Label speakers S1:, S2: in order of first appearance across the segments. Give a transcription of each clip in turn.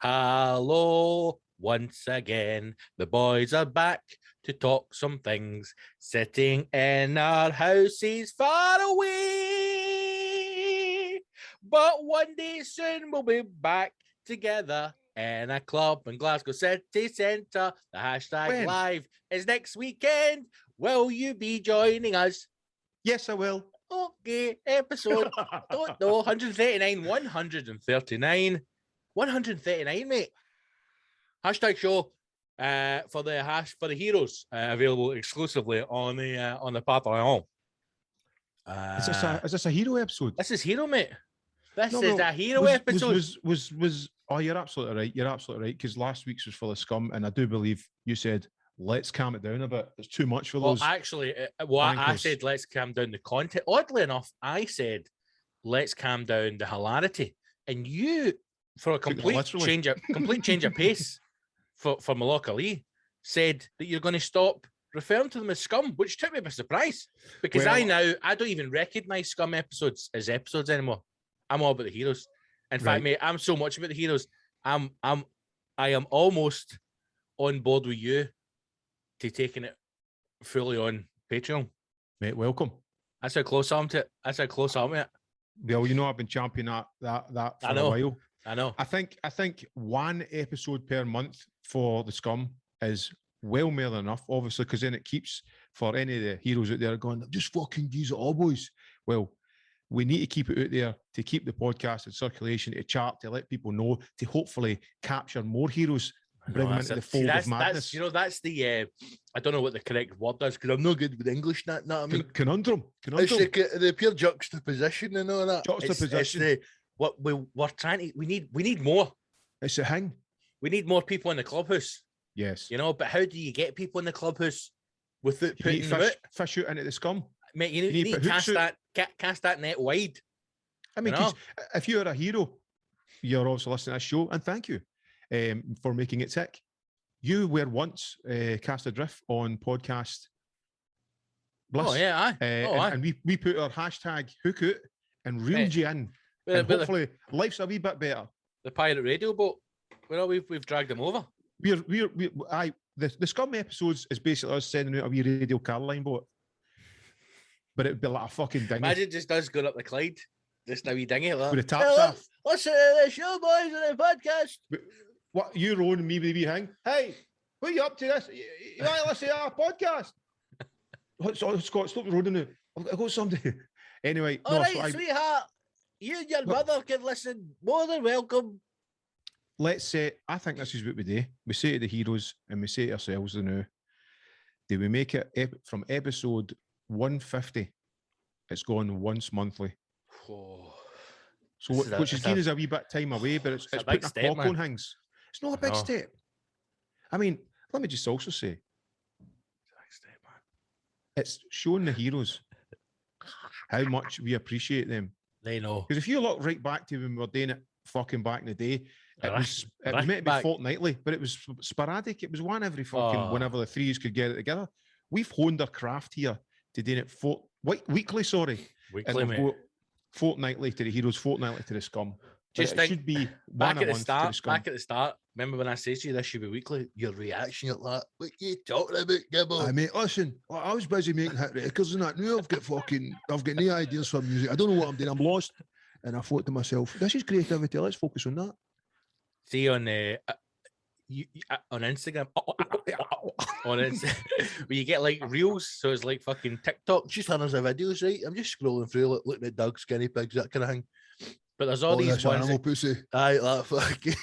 S1: Hello, once again. The boys are back to talk some things, sitting in our houses far away. But one day soon we'll be back together in a club in Glasgow City Centre. The hashtag live is next weekend. Will you be joining us?
S2: Yes, I will.
S1: Okay, episode, don't know, 139, 139. 139, mate. Hashtag show for the heroes available exclusively on the Patreon.
S2: Is this a hero episode?
S1: This is hero, mate. This is a hero episode.
S2: Oh, you're absolutely right. You're absolutely right. Because last week's was full of scum, and I do believe you said let's calm it down a bit. It's too much for those.
S1: Well, actually, I said let's calm down the content. Oddly enough, I said let's calm down the hilarity, and you, for a complete change of pace for Malaka Lee, said that you're going to stop referring to them as scum, which took me by surprise because I don't even recognize scum episodes as episodes anymore. I'm all about the heroes. In fact, mate, I'm so much about the heroes. I am almost on board with you to taking it fully on Patreon.
S2: Mate, welcome.
S1: That's how close I'm to it. That's how close I'm to it.
S2: Well, you know, I've been championing that for a while.
S1: I know.
S2: I think one episode per month for the scum is well more than enough, obviously, because then it keeps, for any of the heroes out there going, just fucking use it all, boys. Well, we need to keep it out there to keep the podcast in circulation, to chart, to let people know, to hopefully capture more heroes, bring them into the fold of madness.
S1: That's the, I don't know what the correct word is, because I'm not good with English, know what I mean?
S2: Conundrum.
S3: It's the pure juxtaposition and all that.
S2: Juxtaposition.
S1: What we're trying to, we need more.
S2: It's a thing.
S1: We need more people in the clubhouse.
S2: Yes.
S1: But how do you get people in the clubhouse without putting them out?
S2: Fish out into the scum.
S1: Mate, you need to cast that net wide.
S2: I mean, if you're a hero, you're also listening to this show, and thank you for making it tick. You were once cast adrift on podcast Bliss.
S1: Oh, yeah, aye.
S2: And we put our hashtag hook out and reeled you in. And hopefully life's a wee bit better.
S1: The pirate radio boat, we've dragged them over.
S2: The scum episodes is basically us sending out a wee radio Caroline boat. But it'd be like a fucking dinghy.
S1: Imagine just us going up the Clyde, just a wee dinghy like that.
S2: With the taps off.
S1: Listen to the show, boys, on the podcast.
S2: What, you rowing me with the wee hang? Hey, what are you up to this? You want to listen to our podcast? Scott, stop rowing now. I've got somebody. Anyway.
S1: All right, sweetheart. You and your mother can listen. More than welcome.
S2: Let's say, I think this is what we do. We say to the heroes and we say to ourselves now, do we make it from episode 150? It's going once monthly.
S1: Oh,
S2: so which is a wee bit time away, but it's putting a clock on things. It's not a big step. I mean, let me just also say, it's showing the heroes how much we appreciate them.
S1: They know.
S2: Because if you look right back to when we were doing it fucking back in the day, it was meant to be fortnightly, but it was sporadic. It was one every fucking whenever the threes could get it together. We've honed our craft here to doing it weekly,
S1: Weekly, mate.
S2: Fortnightly to the heroes, fortnightly to the scum.
S1: Just think,
S2: should be
S1: back at the start. Remember when I said to you this should be weekly? Your reaction at that. What you talking about, Gibbo?
S3: I mate, listen, I was busy making hit records and that. Now I've got no ideas for music. I don't know what I'm doing. I'm lost. And I thought to myself, this is creativity. Let's focus on that.
S1: See on Instagram, when you get like reels, so it's like fucking TikTok.
S3: Just hundreds of videos, right? I'm just scrolling through, looking at dogs, skinny pigs, that kind of thing.
S1: But there's all these ones.
S3: Animal pussy. Aye, that fucking.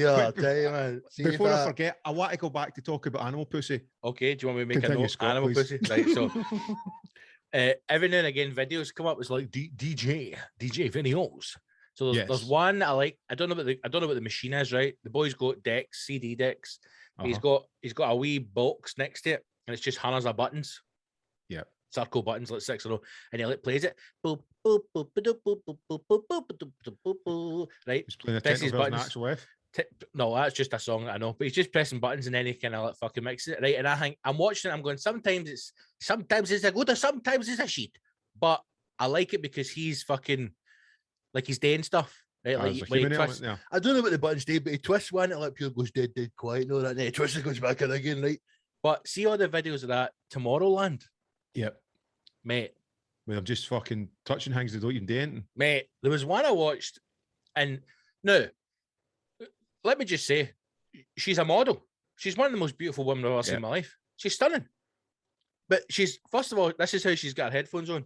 S2: I tell you, man. Before I forget, I want to go back to talk about animal pussy.
S1: Okay, do you want me to make a note? Scott, animal pussy, right? So, every now and again, videos come up. It's like DJ videos. So there's one that I like. I don't know what the machine is, right? The boy's got decks, CD decks. He's got a wee box next to it, and it's just hundreds of buttons.
S2: Yeah.
S1: Circle buttons, like 6 in a row, and he plays it. Right?
S2: He's playing a techno version actual F.
S1: No, that's just a song that I know. But he's just pressing buttons and then he kind of like fucking mixes it, right? And I think I'm watching it, I'm going, sometimes it's a good or sometimes it's a shit. But I like it because he's fucking like he's doing stuff. Right, like when he twists,
S3: I don't know what the buttons do, but he twists one, it like pure goes dead, quiet, no, that, and then he twists it, goes back in again, right?
S1: But see all the videos of that Tomorrowland?
S2: Yep.
S1: Mate.
S2: Where I'm just fucking touching things they don't even do anything.
S1: Mate, there was one I watched, and no, let me just say, she's a model. She's one of the most beautiful women I've ever seen in my life. She's stunning. But she's, first of all, this is how she's got her headphones on.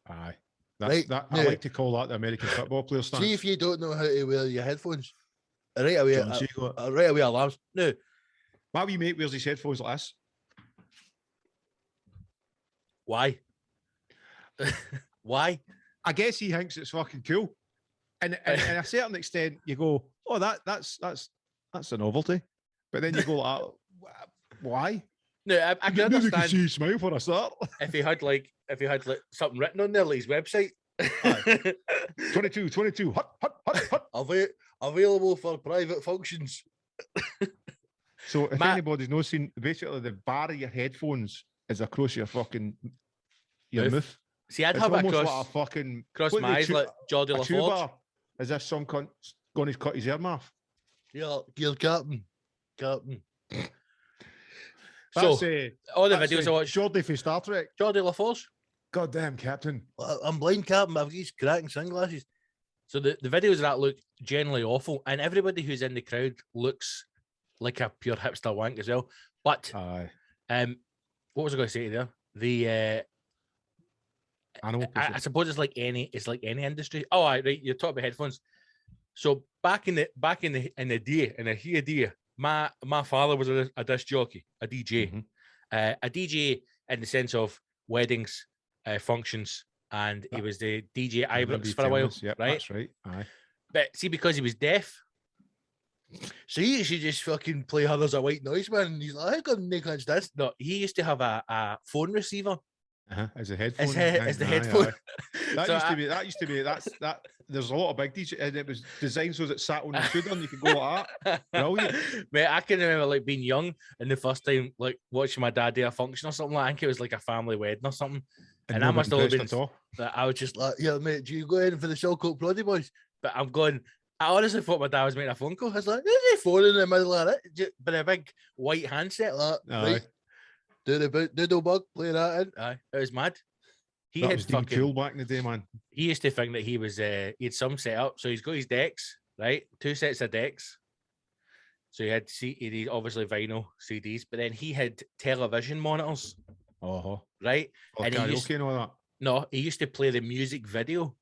S2: Aye. I like to call that the American football player stance.
S3: See if you don't know how to wear your headphones. Right away, right away alarms. No.
S2: My wee mate wears his headphones like this.
S1: Why? Why?
S2: I guess he thinks it's fucking cool. And a certain extent, you go, oh, that's a novelty. But then you go, why?
S1: No, I can understand.
S2: Can see you smile for a start.
S1: If he had like something written on there, like his website.
S2: 22, hot.
S3: Available for private functions.
S2: So if anybody's not seen, basically the bar of your headphones is across your fucking mouth.
S1: See, I'd have it across my eyes like Geordie LaForge.
S2: Is this some cunt going to cut his arm off?
S3: Yeah, your captain.
S1: So, all the videos I watched.
S2: Geordie for Star Trek.
S1: Geordie LaForge.
S2: Goddamn, Captain.
S3: I'm blind, Captain. I've got these cracking sunglasses.
S1: So the videos of that look generally awful, and everybody who's in the crowd looks like a pure hipster wank as well. But what was I going to say to there? The I suppose it's like any industry. Oh, right. You're talking about headphones. So back in the day, my father was a disc jockey, a DJ, a DJ in the sense of weddings, functions, and he was the DJ Ibrox for a while.
S2: Yep,
S1: right?
S2: That's right. Aye.
S1: But see, because he was deaf.
S3: See, you should just fucking play her as a white noise, man. And he's like, I got no catch this.
S1: No, he used to have a phone receiver.
S2: As a headphone.
S1: As the headphone.
S2: That used to be that. There's a lot of big DJ, and it was designed so that it sat on the shoulder and you could go like that. Brilliant.
S1: Mate, I can remember like being young and the first time like watching my dad do a function or something. Like, I think it was like a family wedding or something. And I must have been. I was just like,
S3: yeah, mate, do you go in for the Shellcoat Proddy Boys?
S1: But I'm going. I honestly thought my dad was making a phone call. I was like, there's a phone in the middle of it, but a big white handset. Like, right? Doodle bug, play that in. Aye, it was mad.
S2: He was fucking cool back in the day, man.
S1: He used to think that he was he had some setup. So he's got his decks, right? 2 sets of decks. So he had obviously vinyl CDs, but then he had television monitors. Right?
S2: And karaoke and all that.
S1: No, he used to play the music video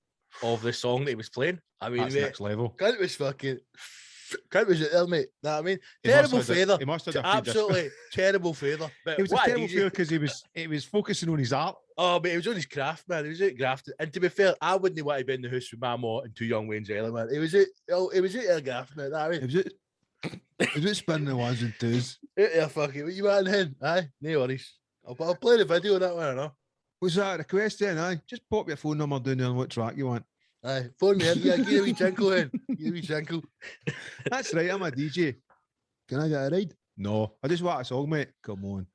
S1: of the song that he was playing. I mean,
S2: that's next level.
S3: Cunt was fucking. Cunt was it there, mate. Know what I mean? Terrible feather.
S2: He must have
S3: absolutely terrible feather.
S2: It was a terrible feather because he was focusing on his art.
S3: Oh, but he was on his craft, man. He was out grafting. And to be fair, I wouldn't want to be in the house with my mom and 2 young Wayne's Island, man. It was out grafting, man. I mean,
S2: it was spinning the ones and twos.
S3: Yeah, fuck it. What you want in? Aye, no worries. I'll play the video of that one, I know.
S2: Was that a request then? Aye, just pop your phone number down there on what track you want.
S3: Aye, phone me in. Yeah, give me a wee tinkle in. Give me a wee tinkle.
S2: That's right, I'm a DJ. Can I get a ride? No, I just want a song, mate. Come on.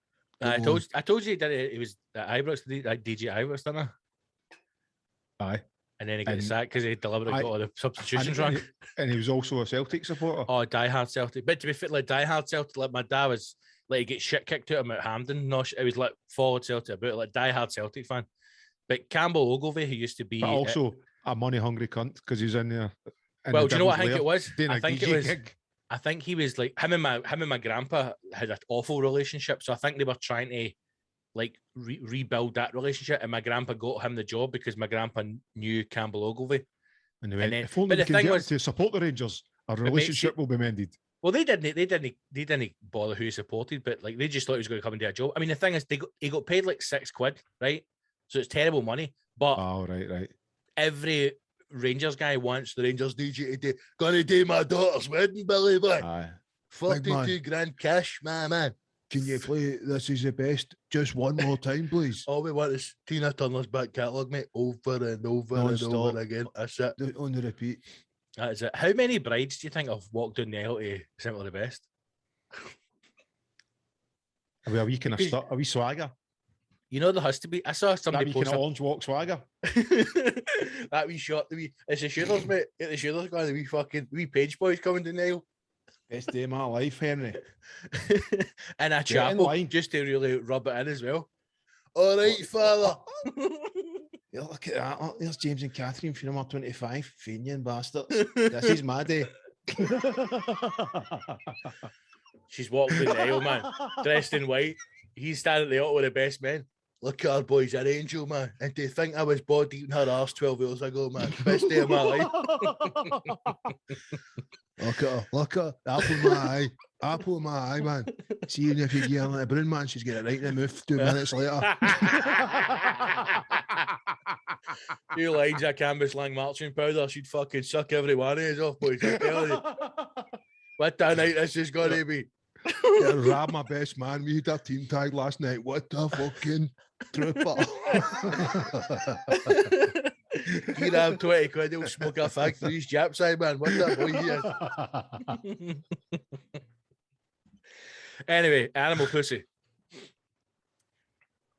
S1: I told you that it was Ibrox, like DJ Ibrox, didn't I?
S2: Aye.
S1: And then he got sacked because he deliberately got all the substitutions wrong.
S2: And he was also a Celtic supporter.
S1: Oh, diehard Celtic. But to be fair, like diehard Celtic, like my dad was like he get shit kicked out of him at Hampden. No, it was like forward Celtic, but like diehard Celtic fan. But Campbell Ogilvie, who used to be,
S2: but also a money hungry cunt because he was in there.
S1: Well, do you know what I think it was? I think he was like him and my grandpa had an awful relationship, so I think they were trying to like rebuild that relationship, and my grandpa got him the job because my grandpa knew Campbell Ogilvie.
S2: And they went, if only we can get to support the Rangers, our relationship will be mended.
S1: Well, they didn't bother who he supported, but like they just thought he was going to come and do a job. I mean, the thing is, he got paid like £6, right? So it's terrible money. But
S2: right.
S1: Every Rangers guy wants the Rangers DJ to do.
S3: Gonna do my daughter's wedding, Billy boy.
S2: Aye.
S3: 42 grand cash, man. Can you play This Is the Best just one more time, please? All we want is Tina Turner's back catalogue, mate, over and over and over again. That's it.
S2: On the repeat.
S1: That is it. How many brides do you think have walked down the aisle to Simply the Best?
S2: Are we a wee kind of a wee swagger?
S1: You know there has to be. I saw somebody
S2: post orange Volkswagen.
S3: That wee shot, it's the shooters, mate. Get the shooters going. The wee page boys coming to nail.
S2: Best day of my life, Henry.
S1: And a chapel, just to really rub it in as well.
S3: All right, father.
S2: Yeah, look at that. Oh, there's James and Catherine for number 25. Fenian bastards. This is my day.
S1: She's walked in the aisle, man, dressed in white. He's standing at the auto with the best men.
S3: Look at her, boys, an angel, man. And to think I was body eating her arse 12 years ago, man. Best day of my life. Look at her. Look at her. Apple in my eye. Apple in my eye, man. Seeing if you get her like a brown man, she's getting right in the mouth 2 minutes later.
S1: 2 lines of canvas lang marching powder. She'd fucking suck every one of us off, boys. I'm telling you. What a night this is going to be.
S3: Yeah, Rab, my best man. We had our team tag last night. What a fucking trooper. He'd have 20 quid. He'll smoke a fag through his jap side, man. What a boy he is.
S1: Anyway, animal pussy.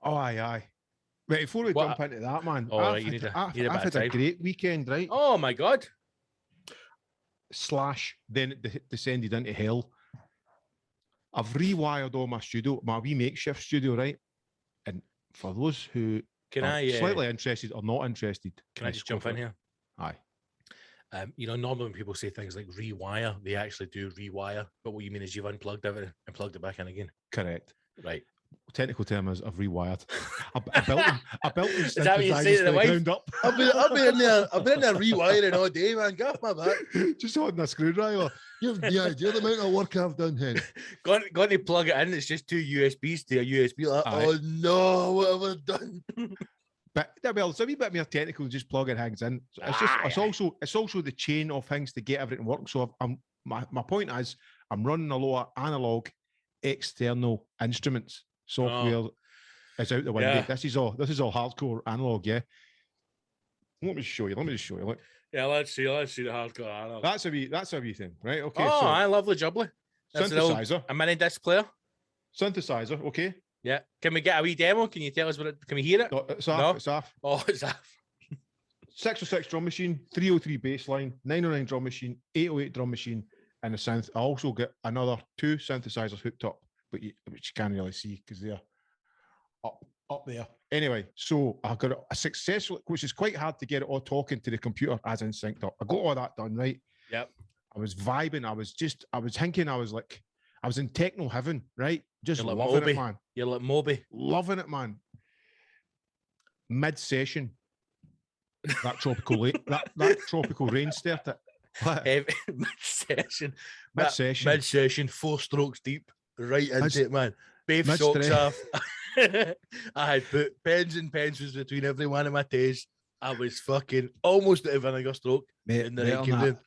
S2: Oh, aye. Wait, before we jump into that, man.
S1: I've
S2: had a great weekend, right?
S1: Oh, my God.
S2: / then it descended into hell. I've rewired all my studio, my wee makeshift studio, right? And for those who are slightly interested or not interested,
S1: can I just jump in here?
S2: Aye.
S1: You know, normally when people say things like rewire, they actually do rewire. But what you mean is you've unplugged everything and plugged it back in again.
S2: Correct.
S1: Right.
S2: Technical term is I've rewired. I built them.
S1: Is that what you say to the wife?
S2: Ground up.
S3: I've been in there rewiring all day, man. Get off my back.
S2: Just holding a screwdriver.
S3: You have the idea the amount of work I've done, Hen.
S1: Going to plug it in. It's just 2 USBs to a USB. Like,
S3: oh no, what have I done?
S2: But well, it's a wee bit more technical than just plugging things in. It's also the chain of things to get everything work. So my point is I'm running a lot of analog external instruments. Software is out the window. Yeah. This is all hardcore analog, yeah. Let me just show you. Look.
S1: Yeah, let's see the hardcore analog.
S2: That's a wee thing, right? Okay.
S1: Oh, I lovely jubbly.
S2: Synthesizer.
S1: A mini disc player.
S2: Synthesizer, okay.
S1: Yeah. Can we get a wee demo? Can you tell us can we hear it?
S2: No, it's off. It's off.
S1: Oh, it's off.
S2: 606 drum machine, 303 bass line, 909 drum machine, 808 drum machine, and a synth. I also get another 2 synthesizers hooked up, which you can't really see because they're up there. Anyway, so I got a successful, which is quite hard to get it all talking to the computer as in synced up. I got all that done, right?
S1: Yep.
S2: I was vibing. I was thinking I was in techno heaven, right? Just
S1: You're
S2: loving it, man.
S1: You're like Moby.
S2: Loving it, man. Mid-session, that tropical rain started.
S1: Mid-session, 4 strokes deep, right into it, man. Babe socks off. I had put pens and pencils between every one of my toes. I was fucking almost at a vinegar stroke.
S3: Mate, in the night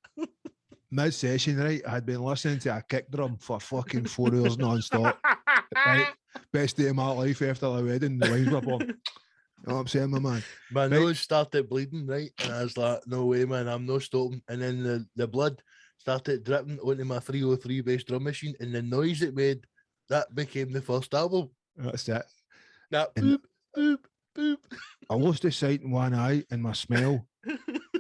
S3: mid-session, right? I had been listening to a kick drum for fucking 4 hours non-stop. Right? Best day of my life after the wedding. The wives were born. You know what I'm saying, my man? My nose started bleeding, right? And I was like, no way, man, I'm no stopping. And then the blood started dripping onto my 303 bass drum machine, and the noise it made, that became the first album.
S2: That's it.
S3: That boop, boop, boop. I lost the sight in one eye and my smell,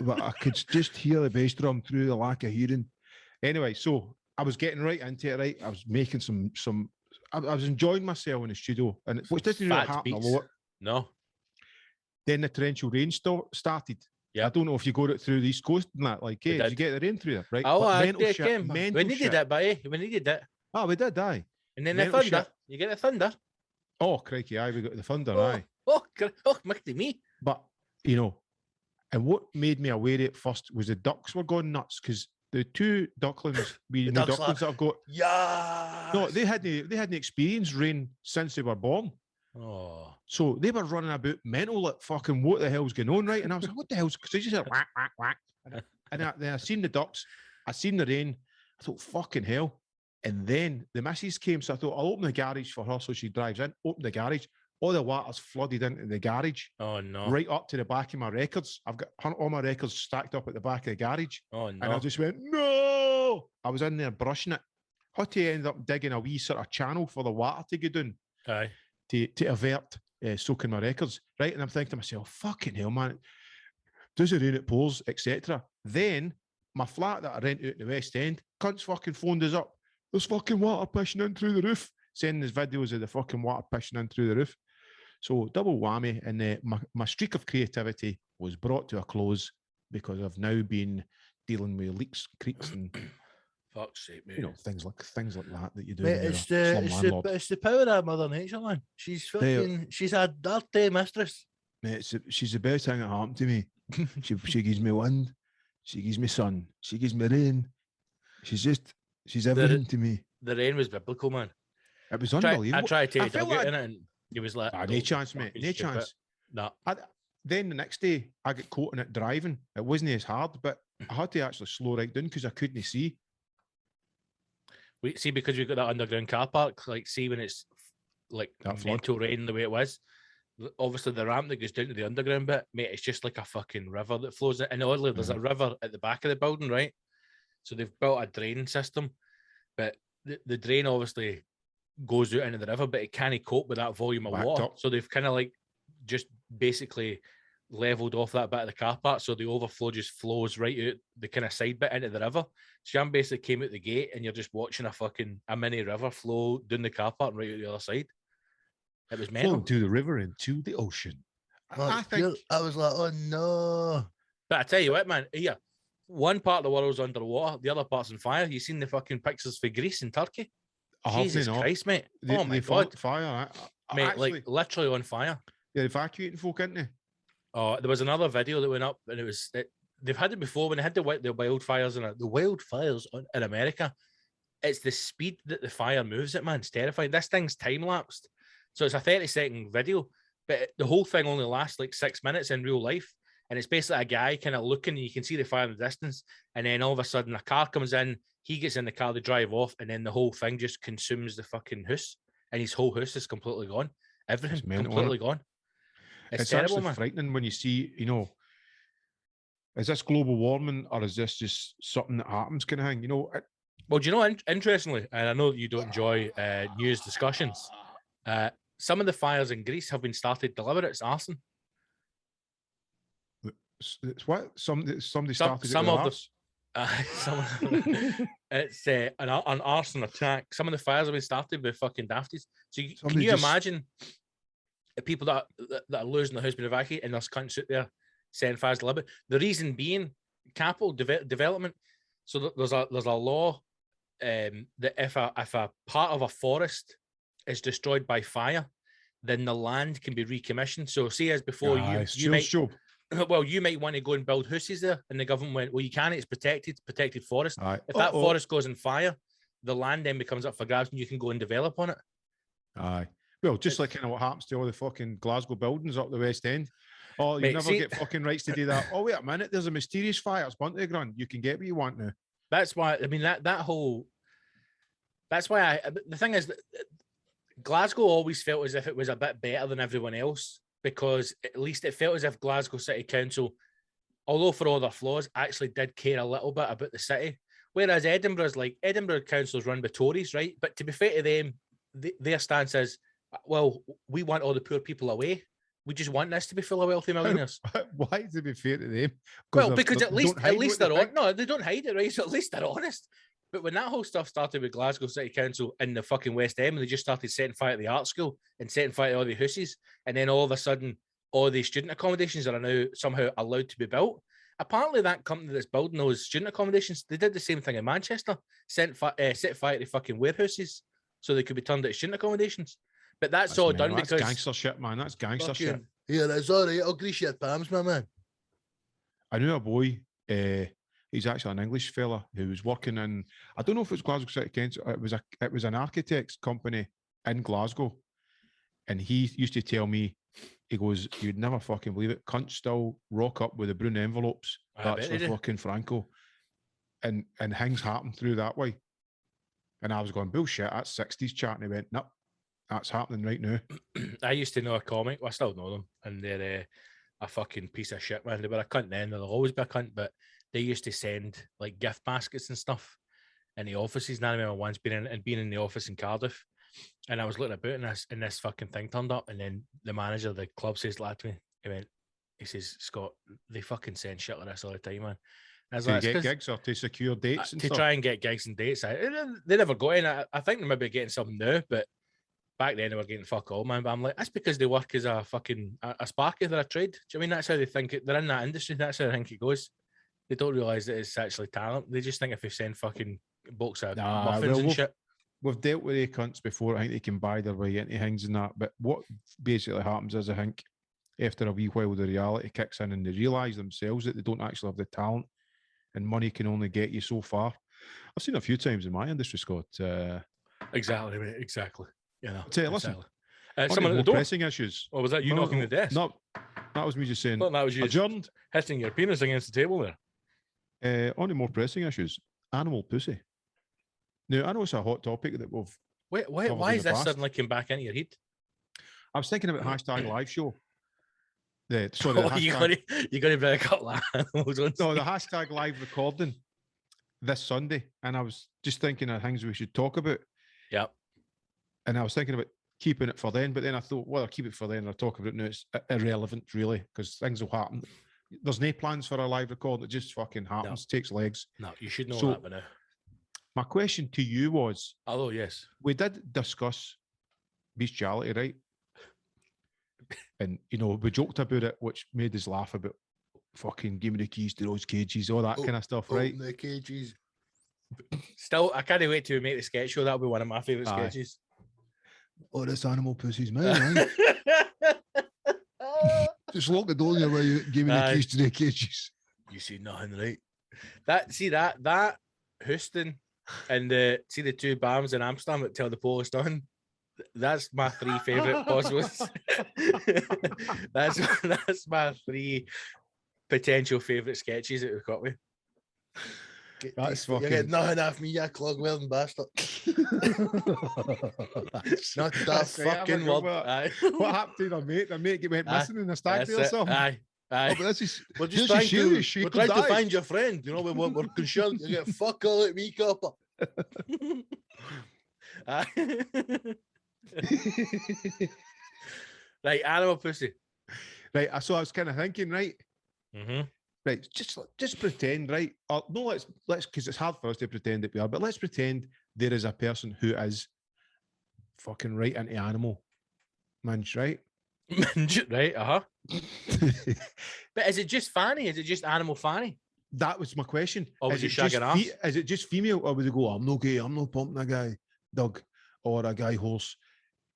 S3: but I could just hear the bass drum through the lack of hearing.
S2: Anyway, so I was getting right into it, right? I was making I was enjoying myself in the studio, and which didn't really happen a lot.
S1: No.
S2: Then the torrential rain started. Yeah, I don't know if you got it through the East Coast and that. Like, hey, did you get the rain through there? Right?
S1: Oh, I did. We needed that, buddy. We needed that.
S2: Oh, we did, aye.
S1: And then the thunder. You get the thunder.
S2: Oh, crikey, aye, we got the thunder, aye.
S1: Oh, me.
S2: But, you know, and what made me aware of it first was the ducks were going nuts because the 2 ducklings, ducklings that I've got.
S3: Yeah.
S2: No, they hadn't experienced rain since they were born.
S1: Oh.
S2: So they were running about mental, like fucking what the hell's going on, right? And I was like, what the hell's, because they just said whack, whack, whack. And then I seen the ducks, I seen the rain. I thought, fucking hell. And then the missus came, so I thought, I'll open the garage for her so she drives in, open the garage. All the water's flooded into the garage.
S1: Oh, no.
S2: Right up to the back of my records. I've got all my records stacked up at the back of the garage.
S1: Oh, no.
S2: And I just went, no! I was in there brushing it. How to end up digging a wee sort of channel for the water to go down.
S1: Aye.
S2: To avert soaking my records, right? And I'm thinking to myself, fucking hell, man, does it rain, it pours, etc. Then my flat that I rent out in the West End, cunts fucking phoned us up. There's fucking water pushing in through the roof, sending us videos of the fucking water pushing in through the roof. So double whammy, and my streak of creativity was brought to a close because I've now been dealing with leaks, creaks, and
S1: fuck's sake, mate.
S2: You know, things like that you do.
S3: Mate, it's the power of Mother Nature, man. She's fucking, she's a dirty mistress.
S2: Mate, she's the best thing that happened to me. she gives me wind, she gives me sun, she gives me rain. She's everything to me.
S1: The rain was biblical, man.
S2: It was unbelievable.
S1: I tried to take it in it, and he was like,
S2: no chance, mate. No chance.
S1: No.
S2: Then the next day, I got caught in it driving. It wasn't as hard, but I had to actually slow right down because I couldn't see.
S1: We see, because we've got that underground car park. Like, see when it's like mental rain the way it was. Obviously, the ramp that goes down to the underground bit, mate, it's just like a fucking river that flows in. And oddly, there's a river at the back of the building, right? So they've built a drain system, but the drain obviously goes out into the river, but it can't cope with that volume of water. So they've kind of like just basically leveled off that bit of the car park, so the overflow just flows right out the kind of side bit into the river. So you basically came out the gate and you're just watching a mini river flow down the car park and right out the other side. It was mental.
S2: Flowing to the river into the ocean.
S3: I think I was like, oh no.
S1: But I tell you what, man, here, one part of the world's underwater, the other part's on fire. You seen the fucking pictures for Greece and Turkey? Jesus Christ, mate. Oh my God.
S2: Fire.
S1: Mate, actually, like literally on fire.
S2: They're evacuating folk, aren't they?
S1: Oh, there was another video that went up, and they've had it before when they had the wildfires in America. It's the speed that the fire moves it, man. It's terrifying. This thing's time lapsed, so it's a 30-second video, but the whole thing only lasts like 6 minutes in real life. And it's basically a guy kind of looking, and you can see the fire in the distance, and then all of a sudden a car comes in, he gets in the car, they drive off, and then the whole thing just consumes the fucking house, and his whole house is completely gone. Everything completely gone. It's terrible,
S2: actually frightening when you see, you know, is this global warming or is this just something that happens kind of thing? You know,
S1: well, do you know, interestingly, and I know you don't enjoy news discussions, some of the fires in Greece have been started deliberate. It's arson.
S2: It's what? Somebody started
S1: some of the it's an arson attack. Some of the fires have been started with fucking dafties. So can you imagine the people that are losing their house being evacuated and there's cunts out there setting fires deliberate? The reason being capital development. So there's a law that if a part of a forest is destroyed by fire, then the land can be recommissioned. So see, as before, you might want to go and build houses there, and the government went, well, you can't, it's protected forest. If that forest goes on fire, the land then becomes up for grabs and you can go and develop on it.
S2: Aye. Well, just like kind of what happens to all the fucking Glasgow buildings up the West End. Oh, you never get fucking rights to do that. Oh, wait a minute, there's a mysterious fire. It's burnt to the ground. You can get what you want now.
S1: That's why, I mean, that's why the thing is that Glasgow always felt as if it was a bit better than everyone else, because at least it felt as if Glasgow City Council, although for all their flaws, actually did care a little bit about the city. Whereas Edinburgh Council's run by Tories, right? But to be fair to them, their stance is, well, we want all the poor people away. We just want this to be full of wealthy millionaires.
S2: Why, to be fair to them?
S1: Well, because at least they're honest. No, they don't hide it, right? So at least they're honest. But when that whole stuff started with Glasgow City Council in the fucking West End, and they just started setting fire to the art school and setting fire to all the houses, and then all of a sudden, all the student accommodations are now somehow allowed to be built. Apparently, that company that's building those student accommodations, they did the same thing in Manchester, set fire to fucking warehouses so they could be turned into student accommodations. But that's all done because...
S2: That's gangster shit, man. That's gangster shit.
S3: Yeah, that's all right. Ugly shit palms, my man.
S2: I knew a boy... he's actually an English fella who was working in, I don't know if it was Glasgow City Council, it was an architect's company in Glasgow. And he used to tell me, he goes, you'd never fucking believe it, cunts still rock up with the brown envelopes. That's for fucking Franco. And things happen through that way. And I was going, bullshit, that's 60s chat. And he went, nope, that's happening right now.
S1: I used to know a comic, well, I still know them, and they're a fucking piece of shit, man. They were a cunt then, they'll always be a cunt, but they used to send like gift baskets and stuff in the offices. And I remember once being in the office in Cardiff, And I was looking about and this fucking thing turned up, and then the manager of the club says to me, he says, Scott, they fucking send shit like this all the time, man.
S2: To get gigs or to secure dates and
S1: to
S2: stuff?
S1: try and get gigs and dates. They never got in. I think they might be getting something now, but back then they were getting fuck all, man. But I'm like, that's because they work as a fucking a sparky. They're a trade. Do you mean that's how they think it? They're in that industry. That's how I think it goes. They don't realise that it's actually talent. They just think if they send fucking box of muffins and shit.
S2: We've dealt with the cunts before. I think they can buy their way into things and that. But what basically happens is, I think, after a wee while, the reality kicks in and they realise themselves that they don't actually have the talent and money can only get you so far. I've seen a few times in my industry, Scott.
S1: Exactly, mate. Exactly.
S2: Listen,
S1: someone at the door.
S2: Pressing issues.
S1: Or was that you knocking the desk?
S2: No, that was me just saying.
S1: That was you
S2: adjourned.
S1: Hitting your penis against the table there.
S2: On to more pressing issues. Animal pussy. Now, I know it's a hot topic that we've...
S1: Why is this suddenly come back into your head?
S2: I was thinking about hashtag live show.
S1: You got to bring a couple of animals on.
S2: No, the hashtag live recording this Sunday, and I was just thinking of things we should talk about.
S1: Yep.
S2: And I was thinking about keeping it for then, but then I thought, well, I'll keep it for then. I'll talk about it now. It's irrelevant, really, because things will happen. There's no plans for a live recording. It just fucking happens. Takes legs.
S1: No, you should know that by now.
S2: My question to you was...
S1: Hello, yes.
S2: We did discuss bestiality, right? And, we joked about it, which made us laugh about fucking give me the keys to those cages, all that kind of stuff, right?
S3: The cages.
S1: Still, I can't wait to make the sketch show. That'll be one of my favourite sketches.
S3: Oh, this animal pussy's man. Just lock the door while you give me the keys to the cages.
S1: You see nothing, right? That Houston and the two bams in Amsterdam that tell the police on. That's my 3 favourite possibles. that's my 3 potential favourite sketches that we've got with.
S2: That's fucking...
S3: You get nothing off me, you clog wearing bastard. Not that fucking word.
S2: What happened to their mate? Their mate went missing in the stag or something.
S1: Aye.
S3: Oh, but
S1: we're just trying to find your friend. We're concerned. You get fuck all at me, copper. Right, animal pussy.
S2: Right, so I was kind of thinking, right?
S1: Mm-hmm.
S2: Right, just pretend, right? No, let's because it's hard for us to pretend that we are, but let's pretend there is a person who is fucking right into animal minge, right?
S1: Minge, right? But is it just fanny? Is it just animal fanny?
S2: That was my question.
S1: Or was it shagging off?
S2: Is it just female, or would they go, I'm no gay, I'm not pumping a guy dog or a guy horse?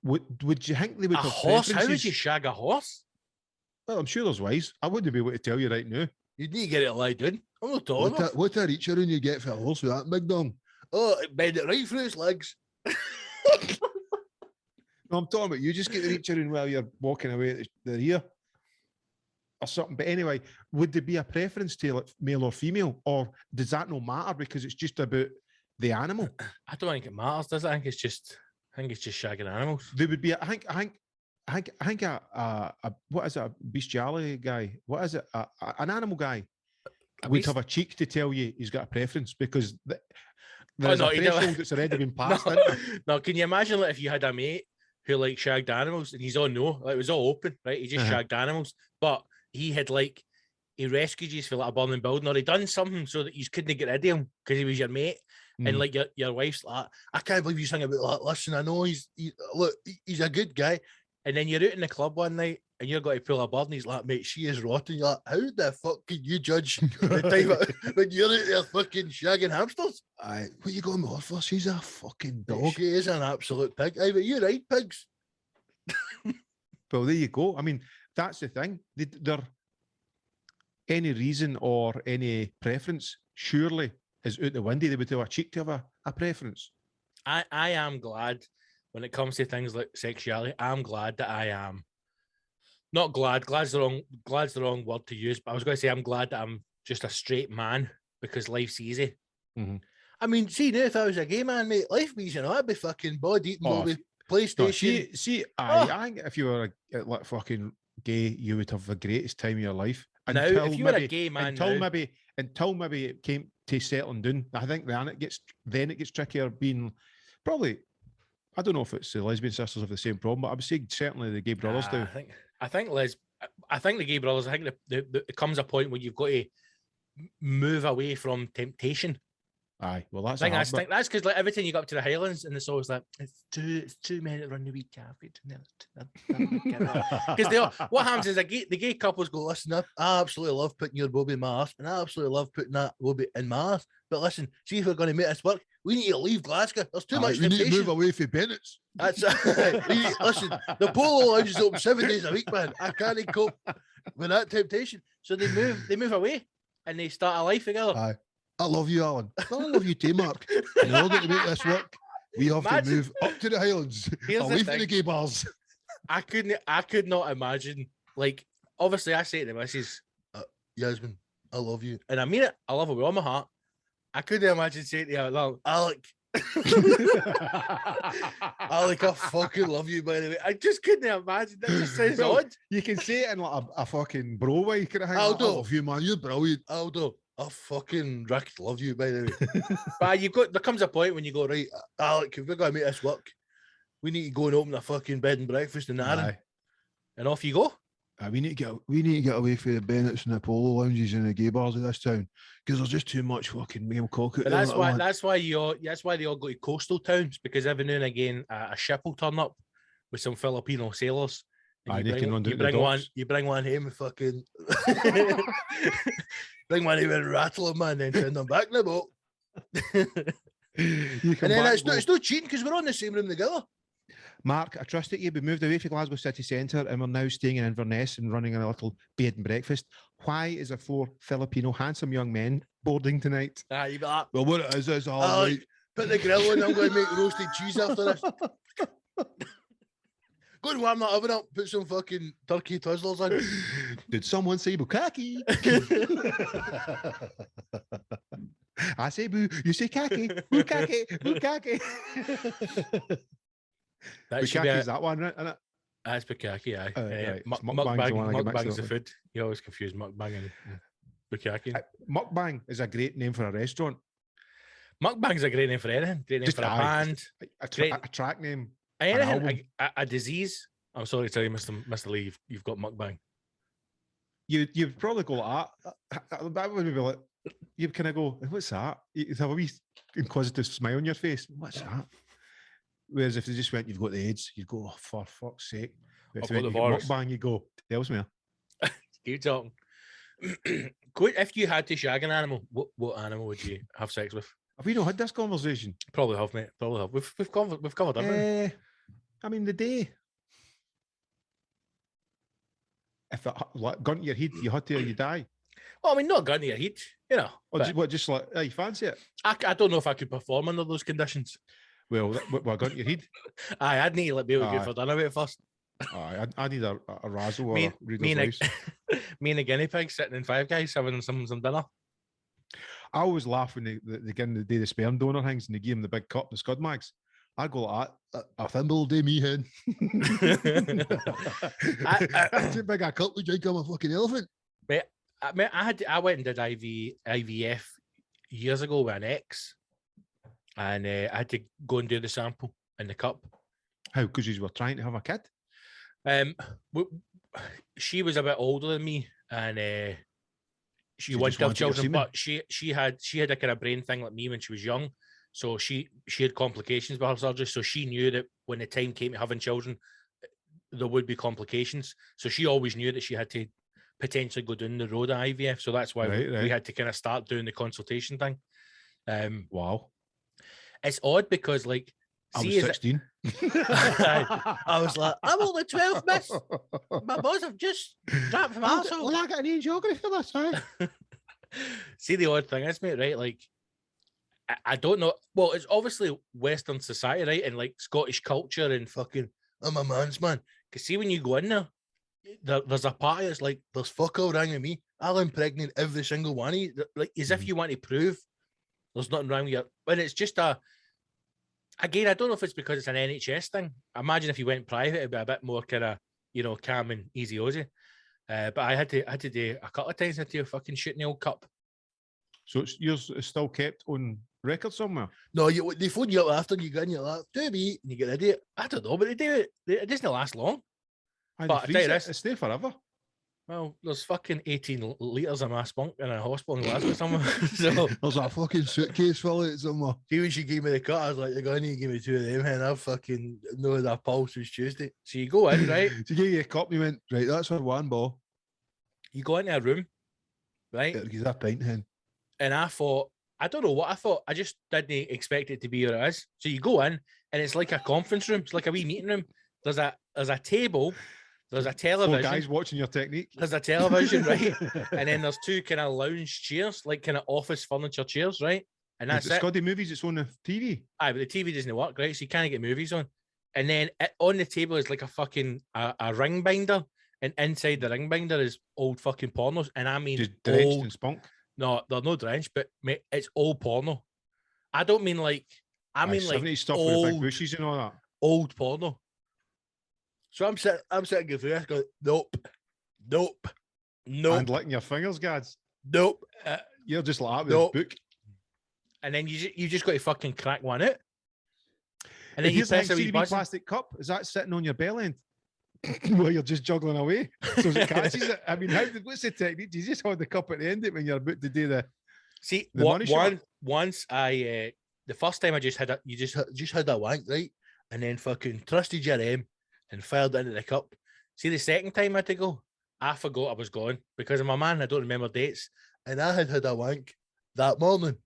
S2: Would you think they would have
S1: a horse?
S2: preferences?
S1: How would you shag a horse?
S2: Well, I'm sure there's ways. I wouldn't be able to tell you right now.
S1: You need to get it lie down. I'm not talking about.
S3: What a reach around you get for a horse with that big dong?
S1: Oh, bend it right through its legs.
S2: No, I'm talking about you just get the reach around while you're walking away at the rear or something. But anyway, would there be a preference to like male or female, or does that not matter because it's just about the animal?
S1: I don't think it matters, does it? I think it's just shagging animals.
S2: There would be, I think what is it, a bestiality guy? What is it, an animal guy? Would have a cheek to tell you he's got a preference because there's a threshold that's already been passed.
S1: No, can you imagine like if you had a mate who like shagged animals and he's all no, like it was all open, right? He just shagged animals, but he had like he rescued you for like a burning building, or he done something so that you couldn't get rid of him because he was your mate. And like your wife's like, I can't believe you sang about that. Listen, I know he's a good guy. And then you're out in the club one night and you're going to pull a bird and he's like, mate, she is rotten. You're like, how the fuck can you judge the time when you're out there fucking shagging hamsters?
S3: Aye, what you going with for? She's a fucking dog.
S1: She is an absolute pig. Aye, but you're right, pigs.
S2: Well, there you go. I mean, that's the thing. There any reason or any preference surely is out the window. They would have a cheek to have a preference.
S1: I am glad when it comes to things like sexuality. I'm glad that I am not glad. Glad's the wrong word to use. But I was going to say I'm glad that I'm just a straight man because life's easy.
S2: Mm-hmm.
S1: I mean, see now if I was a gay man, mate, life be easy. I'd be fucking body eating with PlayStation.
S2: I think if you were like fucking gay, you would have the greatest time of your life.
S1: Now, if you were a gay man,
S2: until maybe it came to settling down, I think then it gets trickier. Being probably, I don't know if it's the lesbian sisters have the same problem, but I would say certainly the gay brothers do.
S1: I think the gay brothers. I think it comes a point where you've got to move away from temptation.
S2: Aye, well, that's
S1: that's because like every time you go up to the Highlands and it's always like it's two men that run the wee cafe. Because what happens is the gay couples go, listen, I absolutely love putting your bobby in my ass, and I absolutely love putting that bobby in my ass. But listen, see if we're going to make this work, we need to leave Glasgow. There's too much temptation.
S3: We need to move away from Bennett's.
S1: That's listen, the Polo Lounge is open 7 days a week, man. I can't cope with that temptation. So they move away and they start a life together.
S3: Aye. I love you, Alan. I love you too, Mark. In order to make this work, we have to move up to the Highlands, away from the gay bars.
S1: I could not imagine. Like, obviously, I say to the missus, Yasmin, I love you, and I mean it. I love her with all my heart. I couldn't imagine saying to her, Alec, Alec, I fucking love you, by the way. I just couldn't imagine. That just sounds odd.
S2: You can say it in like a fucking bro way.
S3: Aldo, I love you, man. You're brilliant.
S1: Aldo, I fucking love you, by the way. But there comes a point when you go, right, Alec, if we're going to make this work, we need to go and open a fucking bed and breakfast in Arran. And off you go.
S3: We need to get away from the Bennett's and the Polo Lounges and the gay bars of this town because there's just too much fucking male cock out there.
S1: That's why they all go to coastal towns, because every now and again a ship will turn up with some Filipino sailors. You bring one home and fucking bring one home and rattle them, man, and then send them back in the boat. And then it's no cheating because we're on the same room together.
S2: Mark, I trust that you. We moved away from Glasgow city centre and we're now staying in Inverness and running a little bed and breakfast. Why is there 4 Filipino handsome young men boarding tonight?
S1: You be like,
S3: well, what it is all right.
S1: Put the grill on, I'm going to make roasted cheese after this. Go and warm that oven up, put some fucking turkey twizzlers in.
S3: Did someone say bukkake?
S2: I say boo, you say kaki. Bukkake, bukkake. Bukkake's that one, right? Isn't it?
S1: That's bukkake, aye.
S2: Right.
S1: Mukbang's the food. You always confuse mukbang and bukkake.
S2: Mukbang is a great name for a restaurant.
S1: Mukbang's a great name for anything. Great name just for a band.
S2: A track name.
S1: Anything. A disease. I'm sorry to tell you, Mr. Lee, you've got mukbang.
S2: You'd probably go like that. That would be like, you kind of go, what's that? You have a wee inquisitive smile on your face. What's that? Whereas if they just went, you've got the AIDS, you'd go, oh, for fuck's sake. But if you went, mukbang, you go, Elsmere.
S1: Keep talking. If you had to shag an animal, what animal would you have sex with?
S2: Have we not had this conversation?
S1: Probably have, mate. Probably have. We've covered everything.
S2: I mean, the day. If it gun to your head, you had to or you die.
S1: Well, I mean, not gun to your head, you know.
S2: Or just like, you fancy it?
S1: I don't know if I could perform under those conditions.
S2: Well, what gun to your head?
S1: I'd need to be able to go for dinner with it first.
S2: I need a razzle or
S1: me,
S2: a Reader's Voice.
S1: Me and a guinea pig sitting in Five Guys having some dinner.
S2: I always laugh when they get in the day the sperm donor hangs and they give him the big cup, the scud mags. I go like that. A thimble day me hen.
S3: Too big a cup would drink on a fucking elephant.
S1: Mate, I went and did IVF years ago with an ex, and I had to go and do the sample in the cup.
S2: How? Because you were trying to have a kid?
S1: She was a bit older than me, and she wanted to have children, but she had a kind of brain thing like me when she was young. So she had complications with her surgery. So she knew that when the time came to having children, there would be complications. So she always knew that she had to potentially go down the road of IVF. So that's why we had to kind of start doing the consultation thing.
S2: Wow.
S1: It's odd because, like,
S2: I was 16.
S1: I was like, I'm only 12, miss. My boys have just dropped from arsehole.
S3: Well, I got an A in geography for this, right?
S1: See, the odd thing is, mate, right? Like, I don't know. Well, it's obviously Western society, right? And like Scottish culture and fucking, I'm a man's man. Because see, when you go in there's a party that's like, there's fuck all wrong with me. I'll impregnate every single one of you. Like, as if you want to prove there's nothing wrong with you. But it's just again, I don't know if it's because it's an NHS thing. I imagine if you went private, it'd be a bit more kind of, calm and easy ozy. But I had to do a couple of times. I had to fucking shoot in the old cup.
S2: So yours is still kept on record somewhere?
S1: No, they phone you up after you go in, you're like, do me, and you get ready. I don't know, but they do it. It doesn't last long. But I tell you this,
S2: it's there forever.
S1: Well, there's fucking 18 litres of my spunk in a hospital in Glasgow somewhere. So
S3: there's a fucking suitcase full of it somewhere.
S1: See, when she gave me the cut, I was like, you're going to give me 2 of them, and I fucking know that pulse was Tuesday. So you go in, right?
S3: She gave you a cup, you went, right, that's for one ball.
S1: You go into a room, right?
S3: Give that pint, hen.
S1: And I thought, I don't know what I thought. I just didn't expect it to be what it is. So you go in, and it's like a conference room. It's like a wee meeting room. There's a table. There's a television.
S2: 4 guys watching your technique.
S1: There's a television, right? And then there's 2 kind of lounge chairs, like kind of office furniture chairs, right? And that's it.
S2: Scotty movies, it's on the TV.
S1: Aye, but the TV doesn't work, right? So you can't get movies on. And then on the table is like a fucking a ring binder. And inside the ring binder is old fucking pornos. And I mean,
S2: just drenched in spunk.
S1: No, they're no drenched, but mate, it's old porno. I don't mean like, I mean like
S2: 70s stuff
S1: old,
S2: with big bushes and all that.
S1: Old porno. So I'm sitting there going, nope.
S2: And licking your fingers, guys.
S1: Nope.
S2: You're just like that with a book.
S1: And then you just got to fucking crack one out. And then
S2: you press a wee plastic cup. Is that sitting on your bell end? Well, you're just juggling away. So it catches it. I mean, what's the technique? Do you just hold the cup at the end of it when you're about to do the?
S1: See, once I the first time I just had you just had that wank, right? And then fucking trusted your aim and fired it into the cup. See, the second time I had to go, I forgot I was gone because I'm a man. I don't remember dates, and I had a wank that morning,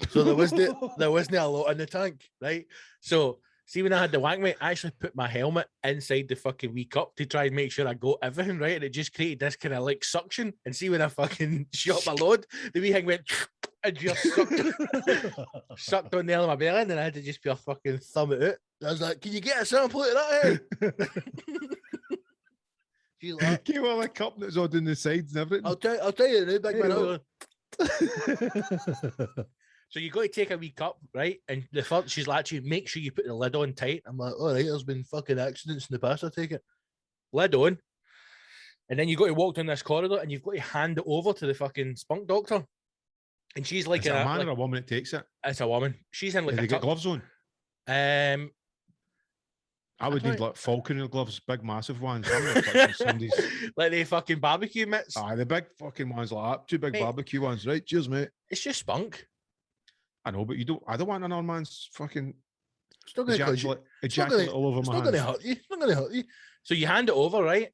S1: so there wasn't a lot in the tank, right? So see, when I had the wank, mate, I actually put my helmet inside the fucking wee cup to try and make sure I got everything right, and it just created this kind of like suction. And see, when I fucking shot my load, the wee thing went and just sucked on the end of my belly, and then I had to just pure fucking thumb it out. I was like, "Can you get a sample of that?" She's like,
S2: "Give her a cup that's all down the sides and everything."
S1: I'll tell you now, big man. So you got to take a wee cup, right? And the first, she's like, "You make sure you put the lid on tight." I'm like, "All right, there's been fucking accidents in the past. I take it." Lid on, and then you got to walk down this corridor, and you've got to hand it over to the fucking spunk doctor. And she's like,
S2: "Is it a man or a woman that takes it?"
S1: It's a woman. She's in like.
S2: They get gloves on. I would need like falconry gloves, big massive ones.
S1: Like the fucking barbecue mitts.
S2: Aye, the big fucking ones like that. 2 big barbecue ones, right? Cheers, mate.
S1: It's just spunk.
S2: I know, but I don't want another man's fucking
S1: ejaculate all over my hands. It's not gonna hurt you. So you hand it over, right?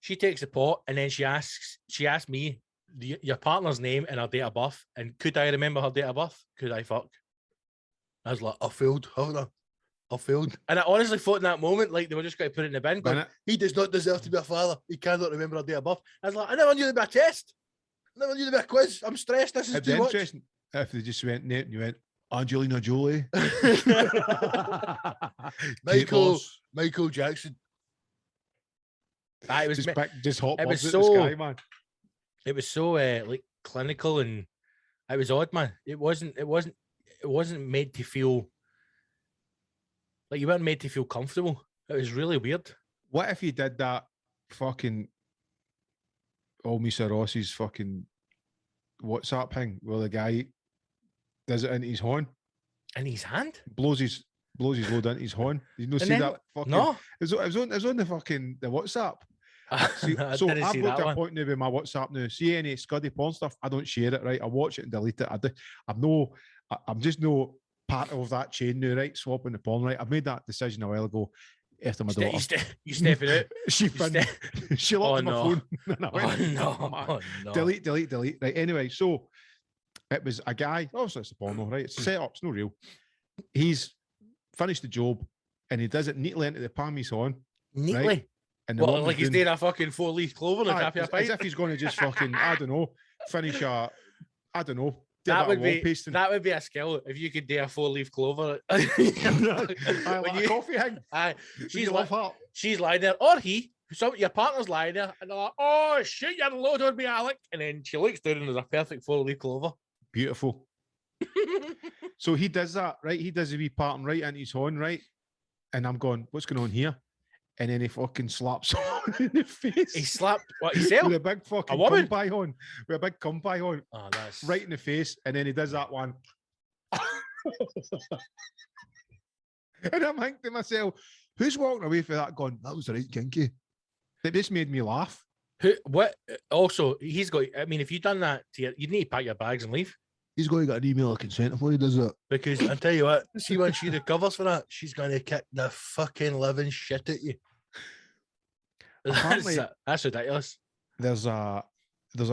S1: She takes the pot and then she asked me your partner's name and her date of birth. And could I remember her date of birth? Could I fuck? I was like, I failed, haven't I? I failed. And I honestly thought in that moment, like they were just going to put it in the bin. Going, he does not deserve to be a father. He cannot remember her date of birth. I was like, I never knew there'd be a test. I never knew there'd be a quiz. I'm stressed. This is too much. Interesting
S2: if they just went Nate and you went Angelina Jolie.
S1: Michael Jackson. It was
S2: just hot.
S1: It was so
S2: the sky, man.
S1: It was so like clinical and it was odd, man. It wasn't made to feel like you weren't made to feel comfortable. It was really weird.
S2: What if you did that fucking old Mr. Rossi's fucking WhatsApp thing where the guy does it into his horn?
S1: In his hand?
S2: Blows his load into his horn. You know, see that fucking
S1: no.
S2: It was on the fucking the WhatsApp. See, so I've got to a point now with my WhatsApp now. See any scuddy porn stuff, I don't share it, right? I watch it and delete it. I'm just no part of that chain now, right? Swapping the porn, right? I've made that decision a while ago after my daughter.
S1: You stepping out?
S2: She locked my phone.
S1: And I went, no.
S2: Delete. Right. Anyway, so it was a guy. Obviously, it's a porno, right? It's set up. It's not real. He's finished the job and he does it neatly into the palm of his horn.
S1: Neatly?
S2: Right? And
S1: like he's doing a fucking 4-leaf clover and a happy
S2: as if he's going to just fucking, I don't know, finish a, I don't know.
S1: That would be a skill if you could do a 4-leaf clover.
S2: Like a coffee hang.
S1: She's lying there, or your partner's lying there, and they're like, "Oh shit, you're loaded on me, Alec." And then she looks down and there's a perfect 4-leaf clover.
S2: Beautiful. So he does that, right? He does a wee pattern right into his horn, right? And I'm going, what's going on here? And then he fucking slaps someone in the face.
S1: He slapped what himself?
S2: With a big fucking cum pie on. With a big cum pie on.
S1: Oh, that's
S2: right in the face. And then he does that one. And I'm thinking to myself, who's walking away from that going, that was right kinky? That just made me laugh.
S1: What? Also, he's got, I mean, if you've done that, you need to pack your bags and leave.
S3: He's going to get an email of consent before he does it.
S1: Because I tell you what, see when she recovers for that, she's going to kick the fucking living shit at you. That's ridiculous.
S2: There's a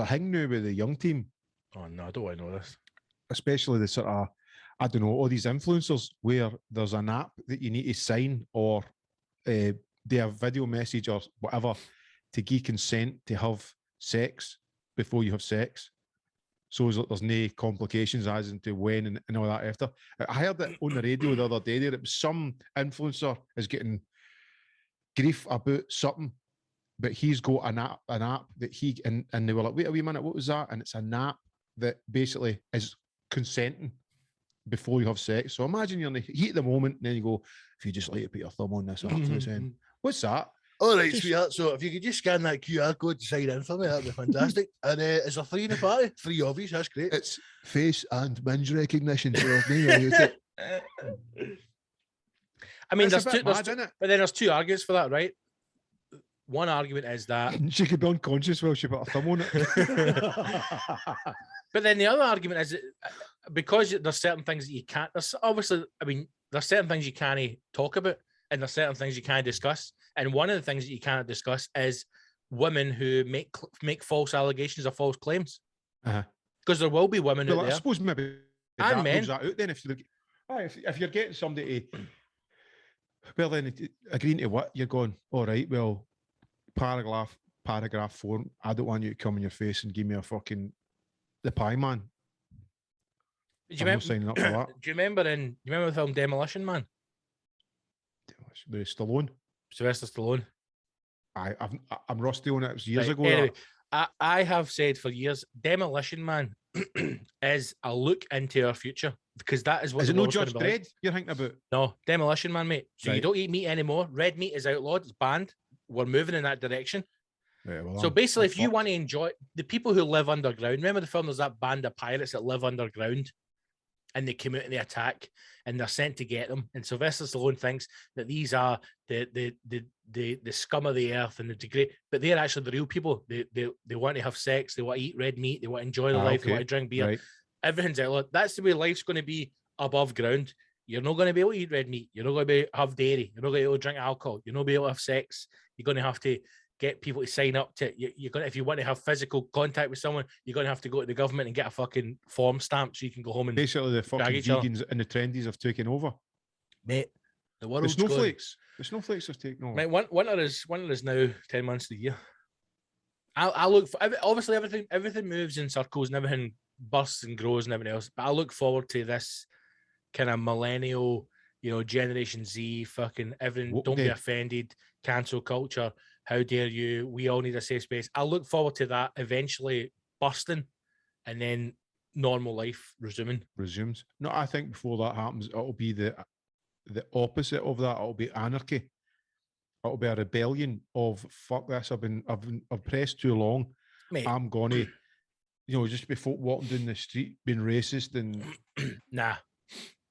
S2: thing now with the young team.
S1: Oh no, I don't want to know this.
S2: Especially the sort of, I don't know, all these influencers where there's an app that you need to sign or they have video message or whatever to give consent to have sex before you have sex. So there's no complications as into when and all that after. I heard it on the radio the other day there. It was some influencer is getting grief about something, but he's got an app that he, and they were like, wait a wee minute, what was that? And it's an app that basically is consenting before you have sex. So imagine you're in the heat of the moment, and then you go, if you just like to put your thumb on this app, saying, what's that?
S1: All right, sweetheart. So if you could just scan that QR code to sign in for me, that'd be fantastic. And is there 3 in the party? 3 of you, that's great.
S3: It's face and minge recognition. So if they use it.
S1: I mean, there's there's 2 arguments for that, right? One argument is that
S2: she could be unconscious while she put her thumb on it.
S1: But then the other argument is that because there's certain things that you can't. There's obviously, I mean, there's certain things you can't talk about, and there's certain things you can't discuss. And one of the things that you can't discuss is women who make false allegations or false claims. Because there will be women out there.
S2: I suppose maybe
S1: and men.
S2: That out then if you're getting somebody to, well then agreeing to what you're going, all right, well, paragraph 4, I don't want you to come in your face and give me a fucking the pie man.
S1: Do you remember the film Demolition Man?
S2: With Stallone.
S1: Sylvester Stallone.
S2: I'm rusty on it. It was years ago.
S1: Anyway, I have said for years, Demolition Man is a look into our future, because that is what.
S2: Is it no Judge Dredd you're thinking about?
S1: No, Demolition Man, mate. So you don't eat meat anymore. Red meat is outlawed. It's banned. We're moving in that direction. Yeah, well, so basically, if you want to enjoy the people who live underground, remember the film? There's that band of pirates that live underground, and they come out and they attack, and they're sent to get them. And Sylvester Stallone thinks that these are the scum of the earth and the degrade, but they're actually the real people. They want to have sex. They want to eat red meat. They want to enjoy their life. They want to drink beer. Right. Everything's outlawed. That's the way life's going to be above ground. You're not going to be able to eat red meat. You're not going to have dairy. You're not going to be able to drink alcohol. You're not going to be able to have sex. You're going to have to get people to sign up to you're going to, if you want to have physical contact with someone, you're going to have to go to the government and get a fucking form stamp so you can go home and
S2: basically the fucking vegans and the trendies have taken over,
S1: mate. The world's
S2: the snowflakes have taken over,
S1: mate. Winter is now 10 months of the year. I look for, obviously everything moves in circles and everything bursts and grows and everything else, but I look forward to this kind of millennial, Generation Z fucking everything. Don't be offended, cancel culture. How dare you? We all need a safe space. I look forward to that eventually bursting, and then normal life resumes.
S2: No, I think before that happens, it'll be the opposite of that. It'll be anarchy. It'll be a rebellion of fuck this. I've been oppressed too long.
S1: Mate.
S2: I'm gonna, just be folk walking down the street being racist and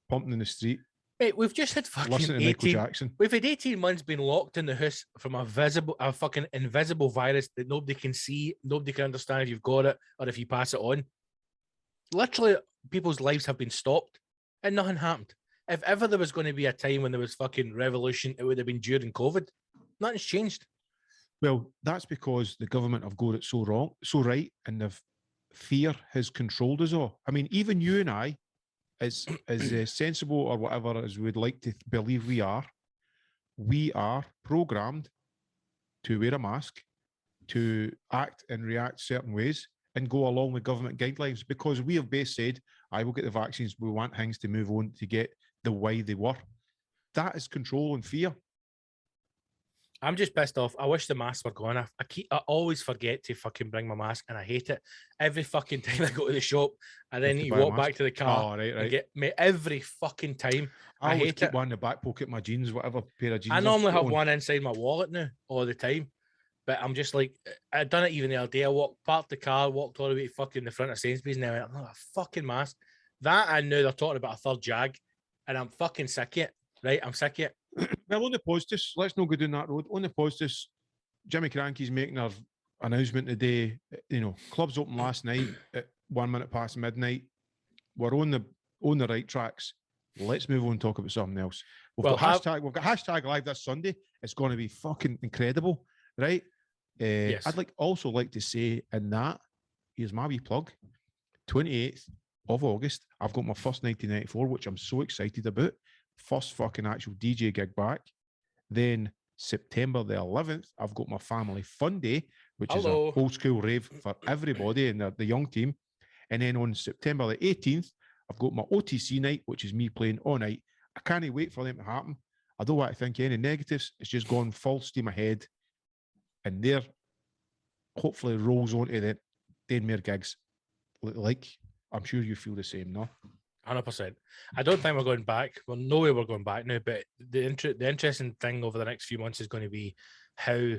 S2: pumping in the street.
S1: Mate, we've just had fucking 18. We've had 18 months being locked in the house from a fucking invisible virus that nobody can see, nobody can understand if you've got it or if you pass it on. Literally, people's lives have been stopped and nothing happened. If ever there was going to be a time when there was fucking revolution, it would have been during COVID. Nothing's changed.
S2: Well, that's because the government have got it so wrong, so right, and fear has controlled us all. I mean, even you and I, as sensible or whatever as we'd like to believe we are programmed to wear a mask, to act and react certain ways and go along with government guidelines, because we have basically said, I will get the vaccines, we want things to move on to get the way they were. That is control and fear.
S1: I'm just pissed off. I wish the masks were gone. I always forget to fucking bring my mask, and I hate it. Every fucking time I go to the shop, and then you walk back to the car.
S2: Oh, right.
S1: And get me every fucking time.
S2: I hate keep it. One in the back pocket of my jeans, whatever pair of jeans.
S1: I normally have one inside my wallet now all the time, but I'm just like, I've done it even the other day. I parked the car, walked all the way to fucking the front of Sainsbury's, and I went, a fucking mask. That I know they're talking about a third jag, and I'm fucking sick of it. Right, I'm sick of it.
S2: Well, on the positive, let's not go down that road. On the positive, Jimmy Cranky's making our announcement today. You know, clubs open last night at 1 minute past midnight. We're on the right tracks. Let's move on and talk about something else. We've got hashtag live this Sunday. It's going to be fucking incredible, right?
S1: Yes.
S2: I'd also like to say in that, here's my wee plug. 28th of August, I've got my first 1994, which I'm so excited about. First fucking actual DJ gig back. Then September the 11th, I've got my family fun day, which is an old school rave for everybody and the young team. And then on September the 18th, I've got my OTC night, which is me playing all night. I can't wait for them to happen. I don't want to think any negatives. It's just gone full steam ahead. And there, hopefully, rolls onto the 10 more gigs. Like, I'm sure you feel the same, no?
S1: 100%. I don't think we're going back. Well, no way we're going back now, but the interesting thing over the next few months is going to be how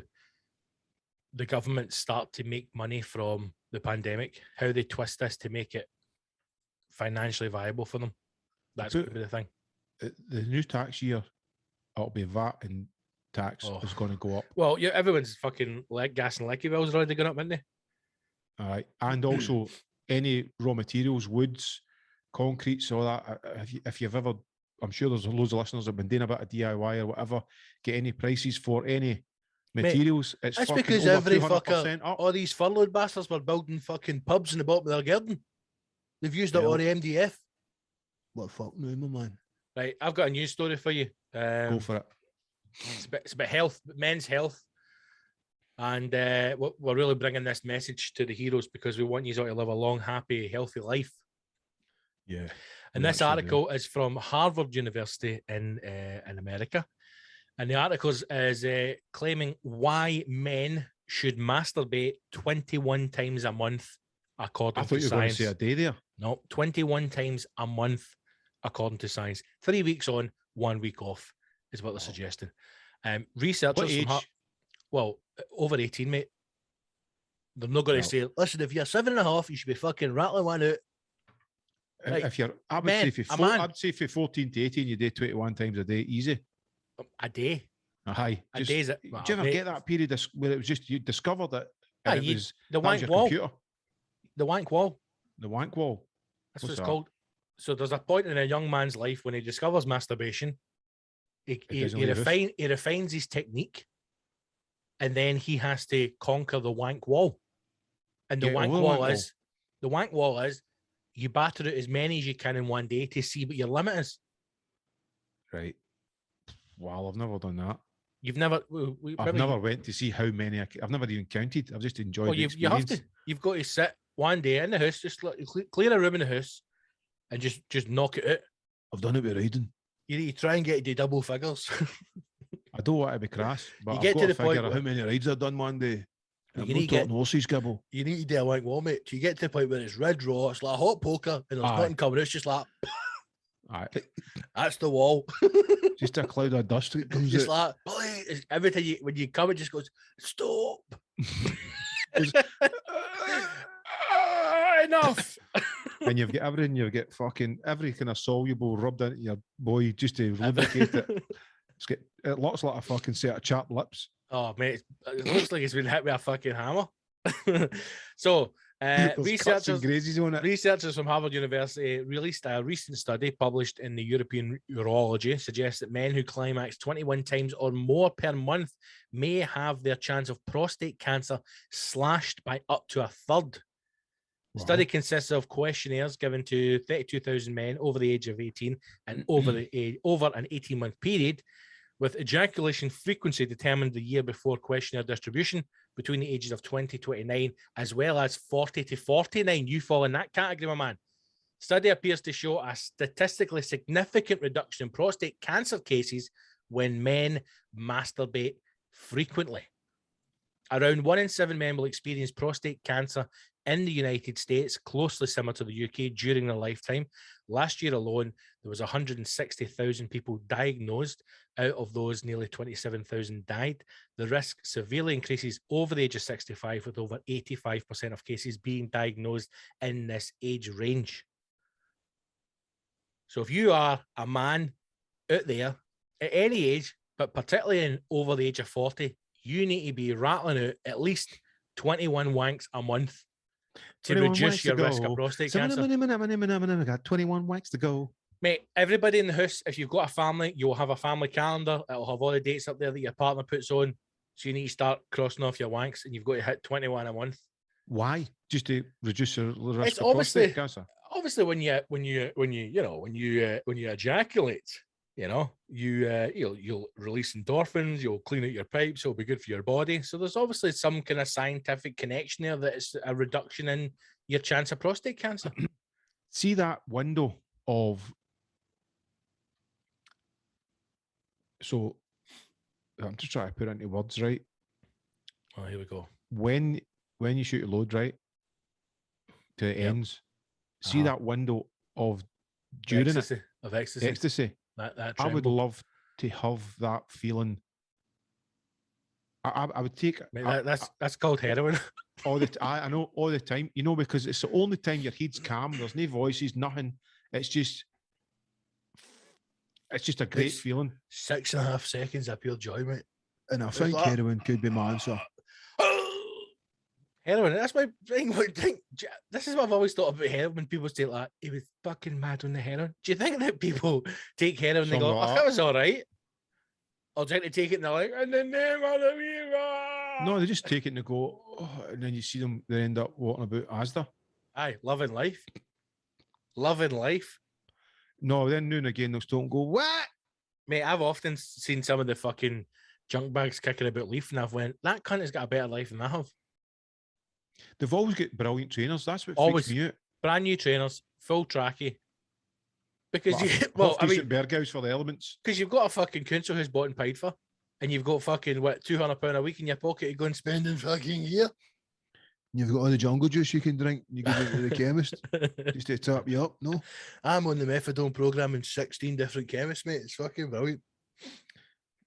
S1: the government start to make money from the pandemic, how they twist this to make it financially viable for them. That's going to be the thing.
S2: The new tax year, it'll be VAT and tax is going to go up.
S1: Well, yeah, everyone's fucking gas and liquor bills are already going up, aren't they?
S2: All right. And also any raw materials, woods, concretes, all that. If you've ever, I'm sure there's loads of listeners that have been doing a bit of DIY or whatever, get any prices for any materials.
S1: Mate, it's because every fucker, all these furloughed bastards were building fucking pubs in the bottom of their garden. They've used up all the MDF.
S3: What the fuck, no, my man?
S1: Right, I've got a news story for you.
S2: Go for it.
S1: It's about health, men's health. And we're really bringing this message to the heroes because we want you all to live a long, happy, healthy life.
S2: Yeah.
S1: And this article is from Harvard University in America. And the article is claiming why men should masturbate 21 times a month, according to science. I thought you were going to say
S2: a day there.
S1: No, 21 times a month, according to science. 3 weeks on, 1 week off is what they're suggesting. Researchers from over 18, mate. They're not going to say, listen, if you're 7.5, you should be fucking rattling one out. Right.
S2: If you're, I'd say for 14 to 18, you do 21 times a day, easy.
S1: A day?
S2: Aye.
S1: A day is it?
S2: Well, did you ever get that period where it was just, you discovered that it was
S1: the wank wall.
S2: Computer?
S1: The wank wall.
S2: The wank wall.
S1: That's what it's called. So there's a point in a young man's life when he discovers masturbation. He refines his technique, and then he has to conquer the wank wall. And the wank wall is you batter out as many as you can in one day to see what your limit is.
S2: Right. Wow, I've never done that.
S1: You've never?
S2: I've never went to see how many. I've never even counted. I've just enjoyed the experience.
S1: You have to. You've got to sit one day in the house, just clear a room in the house, and just knock it out.
S3: I've done it with riding.
S1: You need to try and get to double figures.
S2: I don't want to be crass, but
S3: you get to the point of how many rides I've done one day. I'm not talking horses, Gibbo.
S1: You need to do a wank wall, mate. You get to the point where it's red raw, it's like a hot poker, and there's nothing coming. It's just like, that's the wall.
S3: Just a cloud of dust that comes
S1: just out. Like, every time when you come, it just goes, stop. Enough.
S2: And you've got everything, you've got fucking every kind of soluble rubbed into your boy just to lubricate it. It looks like a fucking set of chapped lips.
S1: Oh, mate, it looks like it's been hit with a fucking hammer. So, researchers from Harvard University released a recent study published in the European Urology suggests that men who climax 21 times or more per month may have their chance of prostate cancer slashed by up to a third. The study consists of questionnaires given to 32,000 men over the age of 18 and over an 18-month period, with ejaculation frequency determined the year before questionnaire distribution between the ages of 20 to 29, as well as 40 to 49. You fall in that category, my man. Study appears to show a statistically significant reduction in prostate cancer cases when men masturbate frequently. Around 1 in 7 men will experience prostate cancer in the United States, closely similar to the UK, during their lifetime. Last year alone, there was 160,000 people diagnosed. Out of those, nearly 27,000 died. The risk severely increases over the age of 65, with over 85% of cases being diagnosed in this age range. So if you are a man out there at any age, but particularly over the age of 40, you need to be rattling out at least 21 wanks a month to reduce your risk of prostate cancer.
S2: I got 21 wanks to go.
S1: Mate, everybody in the house, if you've got a family, you'll have a family calendar. It'll have all the dates up there that your partner puts on. So you need to start crossing off your wanks, and you've got to hit 21 a month.
S2: Why? Just to reduce your risk of prostate cancer.
S1: Obviously, when you ejaculate, you'll release endorphins, you'll clean out your pipes, it'll be good for your body. So there's obviously some kind of scientific connection there that it's a reduction in your chance of prostate cancer.
S2: See that window of, so I'm just trying to put it into words, right?
S1: Oh, here we go.
S2: When you shoot a load, right, to the ends, see that window of during
S1: ecstasy. That
S2: I would love to have that feeling. I would take.
S1: Mate, that's called heroin.
S2: I know all the time. You know, because it's the only time your head's calm. There's no voices, nothing. It's just a great feeling.
S3: 6.5 seconds of pure joy, mate. And I think heroin could be my answer.
S1: Heroin, that's my thing. This is what I've always thought about heroin. When people say like, he was fucking mad on the heroin. Do you think that people take heroin and they go, oh, that was all right? Or try to take it and they're like, in the name of the Viva.
S2: No, they just take it and they go, oh, and then you see them, they end up walking about Asda.
S1: Aye, loving life. Loving life.
S2: No, then noon again, they'll stop and go, what?
S1: Mate, I've often seen some of the fucking junk bags kicking about Leaf, and I've went, that cunt has got a better life than I have.
S2: They've always got brilliant trainers. That's what freaks me out.
S1: Brand new trainers, full tracky. Because
S2: Berghaus for the elements.
S1: Because you've got a fucking council who's bought and paid for, and you've got fucking £200 a week in your pocket to go and spend in fucking year.
S3: You've got all the jungle juice you can drink. You give it to the chemist just to top you up. No, I'm on the methadone program in 16 different chemists, mate. It's fucking brilliant.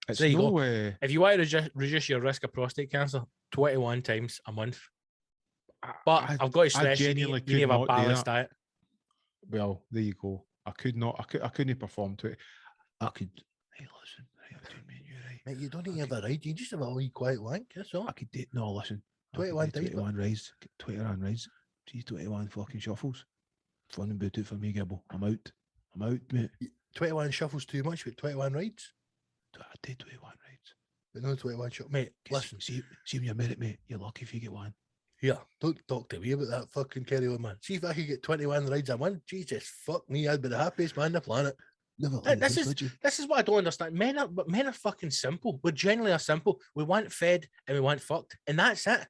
S2: It's
S1: there you go. If you want to reduce your risk of prostate cancer, 21 times a month. But I've got to stress, you need to have a balanced diet.
S2: Well, there you go. I couldn't perform to it. I could. Hey, listen. Hey,
S3: mate, you don't need to have a ride. You just have a wee quiet wank. That's all.
S2: I could do. No, listen.
S3: 21
S2: rides. 21 rides. Geez, 21 fucking shuffles. Fun and booted for me, Gibbo. I'm out, mate.
S3: 21 shuffles too much, but 21 rides.
S2: I did 21 rides.
S3: But no 21 shuffles. Mate, listen.
S2: See when you're married, mate. You're lucky if you get one.
S3: Yeah, don't talk to me about that fucking carry on, man. See if I could get 21 rides a month. Jesus, fuck me. I'd be the happiest man on the planet.
S1: This is what I don't understand. Men are fucking simple. We generally are simple. We want fed and we want fucked, and that's it.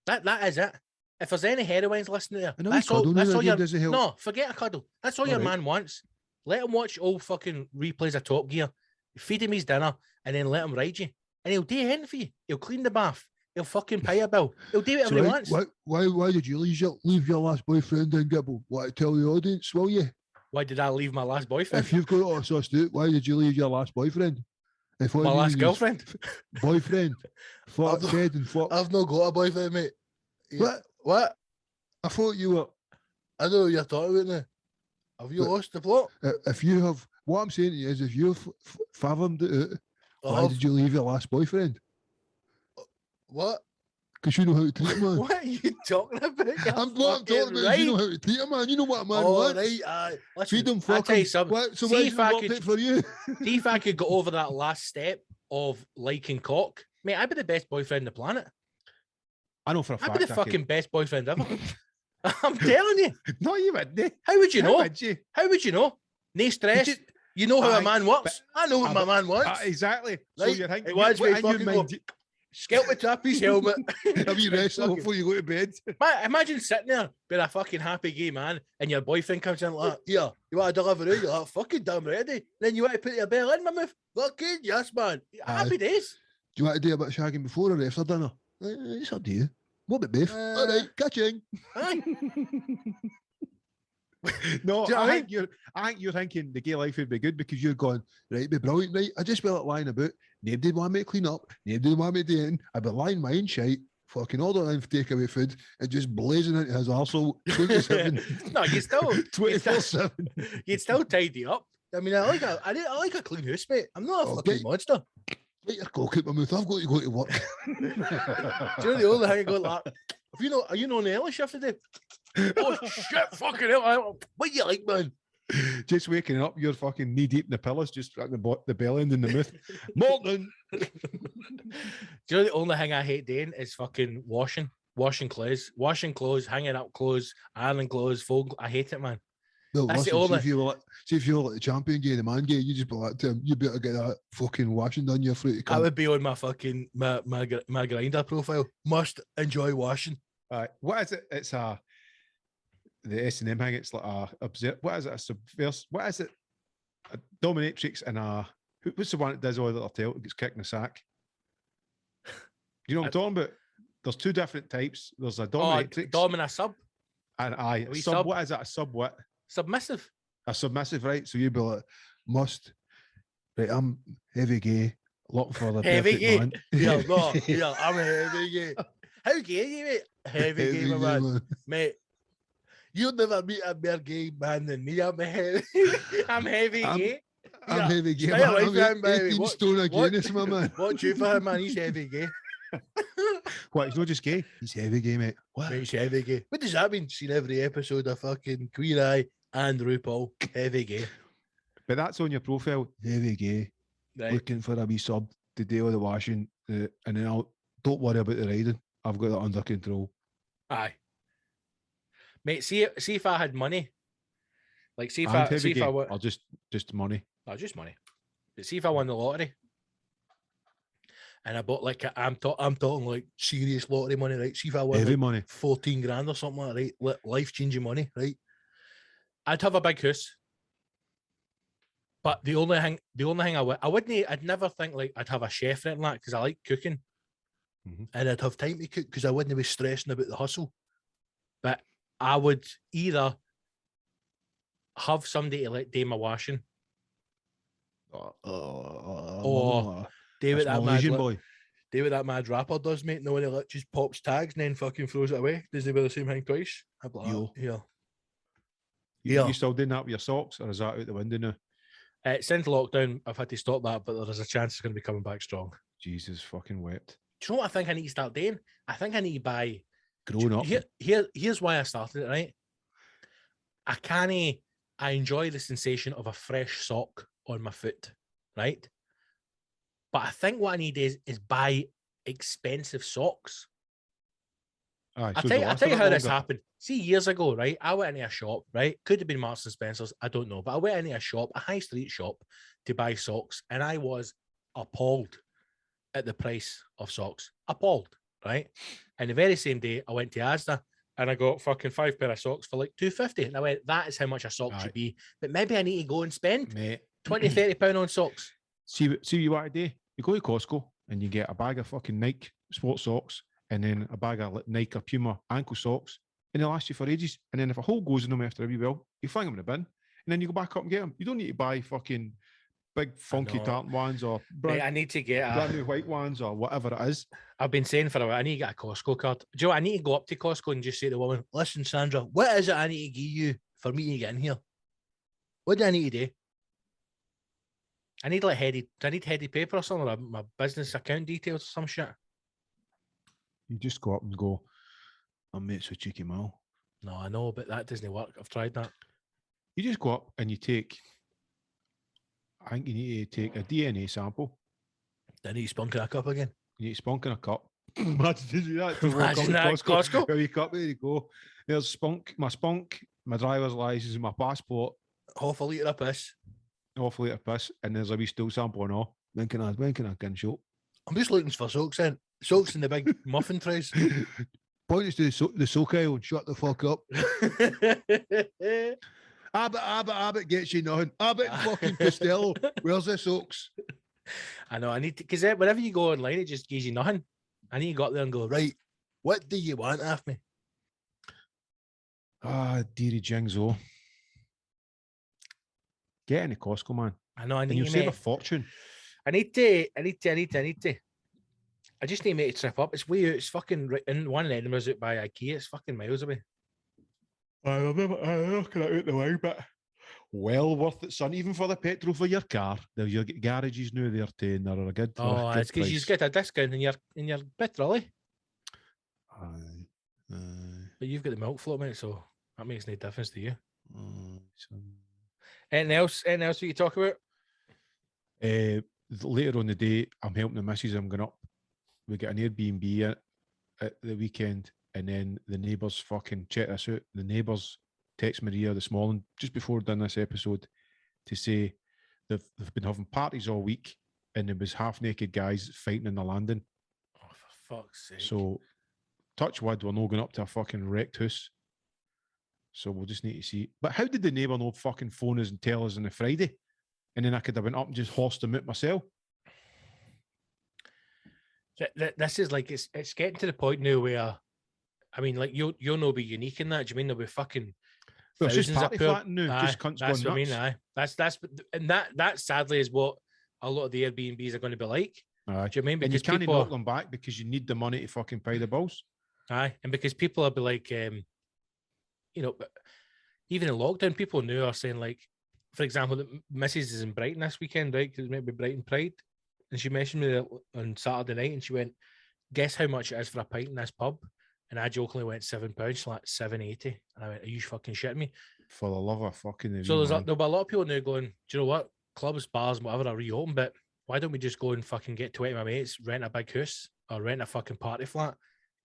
S1: That is it. If there's any heroines listening there, that's all your no, forget a cuddle. That's all your man wants. Let him watch old fucking replays of Top Gear. Feed him his dinner and then let him ride you. And he'll do anything for you. He'll clean the bath. He'll fucking pay a bill. He'll do whatever he wants.
S3: Why did you leave your last boyfriend in, Gibbo? Want to tell the audience, will you?
S1: Why did I leave my last boyfriend?
S3: If you've got all sorts to do, why did you leave your last boyfriend?
S1: My last girlfriend?
S3: Boyfriend. Fuck dead and fuck. I've not got a boyfriend, mate. What? I thought you were. I know what you're talking about now. Have you lost the plot? If you have, what I'm saying to you is, if you've fathomed it out, why did you leave your last boyfriend? What? Because you know how to treat a man.
S1: What are you talking about?
S3: I'm talking about. Right. You know how to treat a man. You know what a man wants. Right, listen, feed him fucking.
S1: I'll tell you something.
S3: So why did it for you?
S1: See if I could go over that last step of liking cock, mate. I'd be the best boyfriend on the planet.
S2: I know for a fact.
S1: I'd be the fucking best boyfriend ever. I'm telling you.
S2: No, you wouldn't.
S1: How would you know? How would you know? No stress. You know how a man works. I know what my man wants.
S2: Exactly.
S3: Right?
S2: So you're thinking.
S3: Skelp it up his helmet. Have you wrestled before you go to bed?
S1: Imagine sitting there being a fucking happy gay man and your boyfriend comes in like, yeah, you want to deliver out? You're like, fucking damn ready. Then you want to put your bell in, my mouth? Fucking yes, man. Happy days.
S3: Do you want to do a bit of shagging before or after dinner? It's up to you. What about both? All right, catching.
S2: No, I think you're thinking the gay life would be good because you're going, right, it'd be brilliant, right? I just feel like lying about. Nobody want me to clean up. Nobody want me to do anything. I'd be lying my own shite.
S3: fucking ordering takeaway food and just blazing into his arsehole 27.
S1: No, you still
S3: 24/7.
S1: You'd still tidy up. I mean, I like a clean house, mate. I'm not a fucking monster.
S3: Get your cock out my mouth. I've got to go to work.
S1: Do you know the only thing I got like? Are you on the early shift today? Oh shit! Fucking hell! What you like, man?
S2: Just waking up, you're fucking knee deep in the pillows, just at the bell end in the mouth. Morton.
S1: Do you know the only thing I hate doing is fucking washing clothes, hanging up clothes, ironing clothes, fold. I hate it, man.
S3: No, listen, see if you're like the champion gay, the man gay, you just be like to him, you better get that fucking washing done. You're free to come.
S1: I would be on my fucking my grinder profile. Must enjoy washing.
S2: What is it? It's the S&M hang. It's like what is it? A subverse? What is it? A dominatrix and what's the one that does all the other tail? It gets kicked in the sack. You know what I'm talking about? There's two different types. There's a dominatrix.
S1: Dom and a sub.
S2: And sub. What is it? A sub what?
S1: Submissive.
S2: A submissive, right?
S3: So you'd be like, right, I'm heavy gay, looking for the
S1: heavy
S3: perfect
S1: gay.
S3: man.
S1: Yeah, I'm heavy gay. How gay are you, mate? Heavy gay, my man. Mate, you'll never meet a better gay man than me. I'm heavy gay.
S3: I'm heavy gay,
S1: man.
S3: I'm 18 stone of gayness, my man.
S1: Watch you for him, man. He's heavy gay.
S2: What, he's not just gay?
S3: He's heavy gay, mate.
S1: What? Mate, he's heavy gay. What does that mean? Seen every episode of fucking Queer Eye and RuPaul. Heavy gay.
S2: But that's on your profile.
S3: Heavy gay.
S1: Right.
S3: Looking for a wee sub to deal with the washing. And then don't worry about the riding. I've got that under control.
S1: Aye. Mate, see if I had money. Like, see if I won.
S2: Or just money.
S1: No, just money. But see if I won the lottery. And I bought like I'm talking like serious lottery money, right? See if I won
S2: heavy
S1: like
S2: money,
S1: 14 grand or something like that, right? Life changing money, right? I'd have a big house, but the only thing I'd never think like I'd have a chef or anything like that because I like cooking, and I'd have time to cook because I wouldn't be stressing about the hustle. But I would either have somebody to like do my washing, or do what that mad boy. Do what that mad rapper does, mate. No one like just pops tags and then fucking throws it away. Does he wear the same thing twice? I'm like,
S2: You still doing that with your socks, or is that out the window now?
S1: Since lockdown, I've had to stop that, but there is a chance it's going to be coming back strong.
S2: Jesus fucking wet.
S1: Do you know what I think I need to start doing? I think I need to buy.
S2: Grown up.
S1: Here's why I started it, right? I enjoy the sensation of a fresh sock on my foot, right? But I think what I need is buy expensive socks. I'll tell you how this happened. See, years ago, right? I went into a shop, right? Could have been Marks and Spencer's, I don't know. But I went into a shop, a high street shop, to buy socks, and I was appalled at the price of socks. Appalled, right? And the very same day, I went to Asda and I got fucking 5 pair of socks for like $2.50. And I went, that is how much a sock should be. But maybe I need to go and spend £20-30 on socks.
S2: See what you want to do? You go to Costco and you get a bag of fucking Nike sports socks and then a bag of Nike or Puma ankle socks, and they'll last you for ages. And then if a hole goes in them after a wee while, you fling them in the bin, and then you go back up and get them. You don't need to buy fucking big funky tartan ones or
S1: I need to get
S2: brand new white ones or whatever it is.
S1: I've been saying for a while, I need to get a Costco card. Do you know what? I need to go up to Costco and just say to the woman, listen, Sandra, what is it I need to give you for me to get in here? What do I need to do? I need like heady paper or something, or my business account details or some shit.
S2: You just go up and go, I'm mates with Cheeky Mal.
S1: No, I know, but that doesn't work. I've tried that.
S2: You just go up and you take, I think you need to take a DNA sample.
S1: Then you spunk in a cup again.
S2: You need to spunk in a cup. Imagine that.
S1: Imagine that Costco.
S2: Where you cup, there you go. There's my driver's license, and my passport.
S1: Half a litre of piss.
S2: Half a litre of piss, and there's a wee stool sample and all. When can I get show?
S1: I'm just looking for socks then. Socks in the big muffin trays.
S3: Point us to the sock aisle and shut the fuck up. Abbott gets you nothing. Abbott and fucking Costello. Where's the socks?
S1: I know, I need to, because whenever you go online, it just gives you nothing. I need to go up there and go, right, what do you want off me?
S2: Deary Jingzo. Get into Costco, man.
S1: I know, I need
S2: to save a fortune.
S1: I need to. I just need to make a trip up. It's way out. It's fucking right in one in Edinburgh's out by IKEA. It's fucking miles away.
S2: I'm looking at it out the way, but well worth it, son. Even for the petrol for your car. There's your garages now there too, and they're a good.
S1: Oh, it's because you get a discount in your petrol, eh?
S2: Aye.
S1: But you've got the milk float, mate, so that makes no difference to you. Anything else? Anything else we can talk about?
S2: Later on the day, I'm helping the missus. I'm going up. We get an Airbnb at the weekend, and then the neighbours fucking check this out. The neighbours text Maria this morning, just before we've done this episode, to say they've been having parties all week, and there was half-naked guys fighting in the landing.
S1: Oh, for fuck's sake.
S2: So, touch wood, we're not going up to a fucking wrecked house. So we'll just need to see. But how did the neighbour know fucking phone us and tell us on a Friday? And then I could have went up and just horsed them out myself.
S1: This is like, it's getting to the point now where, I mean, like, you'll not be unique in that. Do you mean there'll be fucking
S2: well, it's just party
S1: poor...
S2: flat now, just cunts
S1: that's
S2: going
S1: what
S2: nuts.
S1: I mean, aye. That sadly is what a lot of the Airbnbs are going to be like.
S2: Aye.
S1: Do you mean? Because
S2: and you can't knock them back because you need the money to fucking pay the bills.
S1: Aye, and because people will be like, you know, even in lockdown, people now are saying, like, for example, that Mrs. is in Brighton this weekend, right? Because it might be Brighton Pride. And she mentioned me on Saturday night, and she went, guess how much it is for a pint in this pub? And I jokingly went £7. She's like, $7.80. And I went, are you fucking shitting me?
S2: For the love of fucking...
S1: So there'll be a lot of people now going, do you know what? Clubs, bars, whatever are reopen, but why don't we just go and fucking get 20 of my mates, rent a big house, or rent a fucking party flat,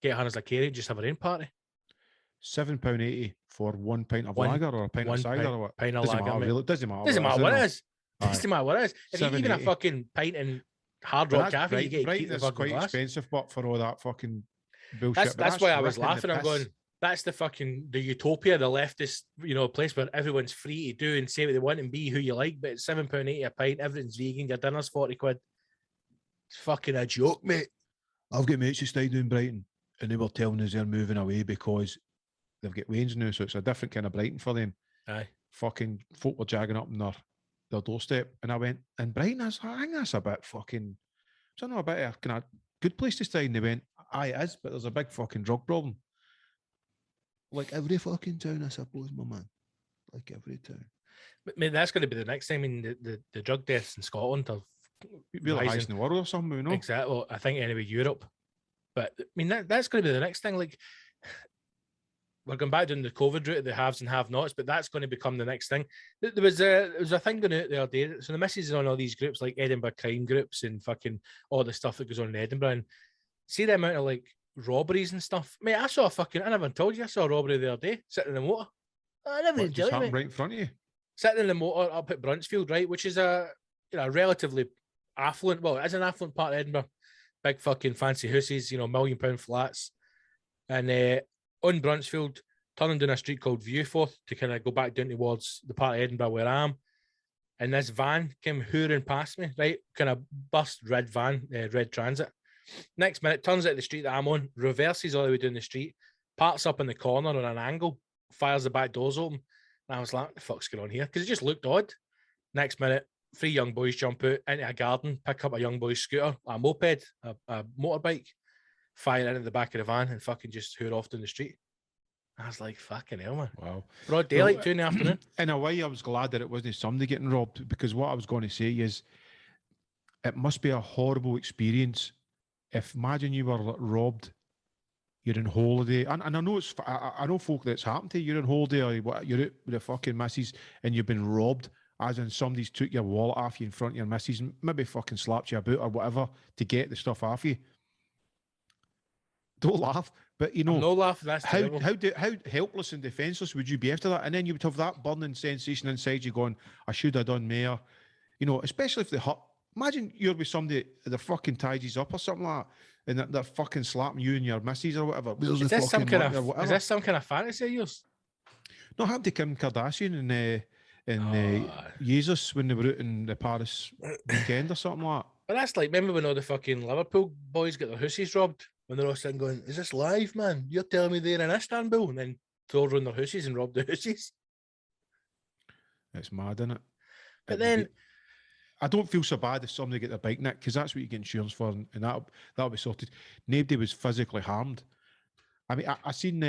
S1: get her as a carry, just have a rain party?
S2: £7.80 for 1 pint of lager or a pint of cider or what?
S1: Pint of lager,
S2: matter, really. Doesn't matter.
S1: Doesn't matter what it is. Doesn't matter what it is. If you even a fucking pint in Hard Rock Cafe, you get to keep the fucking
S2: quite
S1: glass.
S2: Expensive, but for all that fucking bullshit.
S1: That's why I was laughing. I'm going, that's the utopia, the leftist, place where everyone's free to do and say what they want and be who you like, but it's £7.80 a pint, everything's vegan, your dinner's 40 quid. It's fucking a joke, mate.
S3: I've got mates who stay down Brighton, and they were telling us they're moving away because
S2: they've got Wayne's now, so it's a different kind of Brighton for them.
S1: Aye.
S2: Fucking folk were jagging up on their doorstep, and I went, and Brighton, I think that's a bit fucking, I don't know, a bit of a kind of good place to stay. And they went, aye, it is, but there's a big fucking drug problem.
S3: Like every fucking town, I suppose, my man. Like every town.
S1: But mate, that's going to be the next time. I mean, the drug deaths in Scotland are
S2: the highest in the world or something, you know?
S1: Exactly. Well, I think anyway, Europe. But I mean, that's going to be the next thing. Like, we're going back down the COVID route, the haves and have-nots, but that's going to become the next thing. There was a thing going out the other day. So the missus is on all these groups, like Edinburgh crime groups and fucking all the stuff that goes on in Edinburgh. And see the amount of like robberies and stuff. Mate, I never told you, I saw a robbery the other day, sitting in the motor. I never even tell you,
S2: right in front of you.
S1: Sitting in the motor up at Bruntsfield, right, which is a relatively affluent, well, it is an affluent part of Edinburgh. Big fucking fancy houses, £1 million flats. And on Bruntsfield, turning down a street called Viewforth to kind of go back down towards the part of Edinburgh where I am. And this van came hooring past me, right? Kind of bust red van, red transit. Next minute, turns out the street that I'm on, reverses all the way down the street, parks up in the corner on an angle, fires the back doors open. And I was like, what the fuck's going on here? Because it just looked odd. Next minute, 3 young boys jump out into a garden, pick up a young boy's scooter, a moped, a motorbike, fire into the back of the van and fucking just hoor off down the street. I was like, fucking hell, man.
S2: Wow.
S1: Broad daylight, 2 in the afternoon.
S2: In a way, I was glad that it wasn't somebody getting robbed, because what I was going to say is it must be a horrible experience if, imagine you were robbed, you're on holiday, and I know I know folk that's happened to you, you're on holiday or you're out with the fucking missus and you've been robbed, as in somebody's took your wallet off you in front of your missus and maybe fucking slapped you about or whatever to get the stuff off you. Don't laugh, but
S1: I'm no laugh. That's
S2: how helpless and defenseless would you be after that? And then you would have that burning sensation inside you going, I should have done more. Especially if they hurt. Imagine you're with somebody that fucking ties you up or something like that, and they're fucking slapping you and your missus or whatever.
S1: Is this some kind of fantasy of yours?
S2: No, it happened to Kim Kardashian and Jesus when they were out in the Paris weekend or something like that.
S1: But that's like, remember when all the fucking Liverpool boys get their houses robbed? When they're all sitting going, is this live, man? You're telling me they're in Istanbul? And then tore around their houses and robbed the houses.
S2: It's mad, isn't it?
S1: But then...
S2: I don't feel so bad if somebody get their bike nicked, because that's what you get insurance for, and that'll be sorted. Nobody was physically harmed. I mean, I seen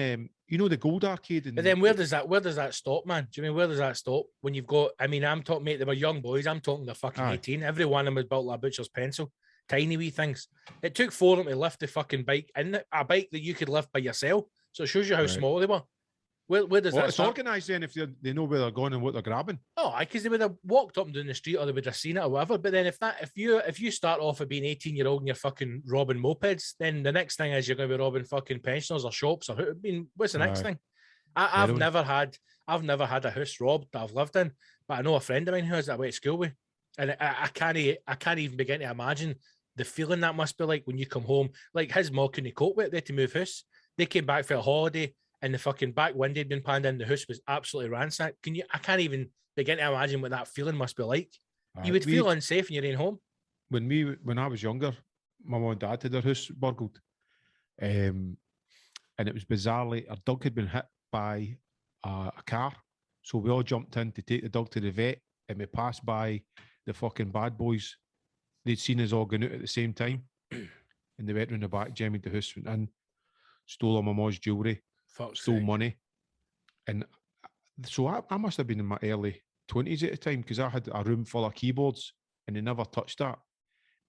S2: you know, the Gold Arcade.
S1: But then where does that stop, man? Do you mean, where does that stop when you've got? I mean, I'm talking, mate. They were young boys. I'm talking they're fucking 18. Every one of them was built like a butcher's pencil, tiny wee things. It took 4 of them to lift the fucking bike in a bike that you could lift by yourself. So it shows you how small they were. Where does that?
S2: It's organised then if they know where they're going and what they're grabbing.
S1: Oh, because they would have walked up and down the street, or they would have seen it or whatever. But then if you start off at being 18-year-old and you're fucking robbing mopeds, then the next thing is you're going to be robbing fucking pensioners or shops or I mean, what's the next thing? I've never had a house robbed that I've lived in, but I know a friend of mine who has that I went to school with, and I can't even begin to imagine the feeling that must be like when you come home. Like his mom couldn't cope with it. They had to move house. They came back for a holiday, and the fucking back window had been panned in. The house was absolutely ransacked. I can't even begin to imagine what that feeling must be like. You would feel unsafe in your own home.
S2: When I was younger, my mum and dad had their house burgled. And it was bizarrely, our dog had been hit by a car. So we all jumped in to take the dog to the vet, and we passed by the fucking bad boys. They'd seen us all going out at the same time. And they went round the back, jemmied the house, went in, stole all my mom's jewellery, stole money. And so I must have been in my early 20s at the time, because I had a room full of keyboards and they never touched that.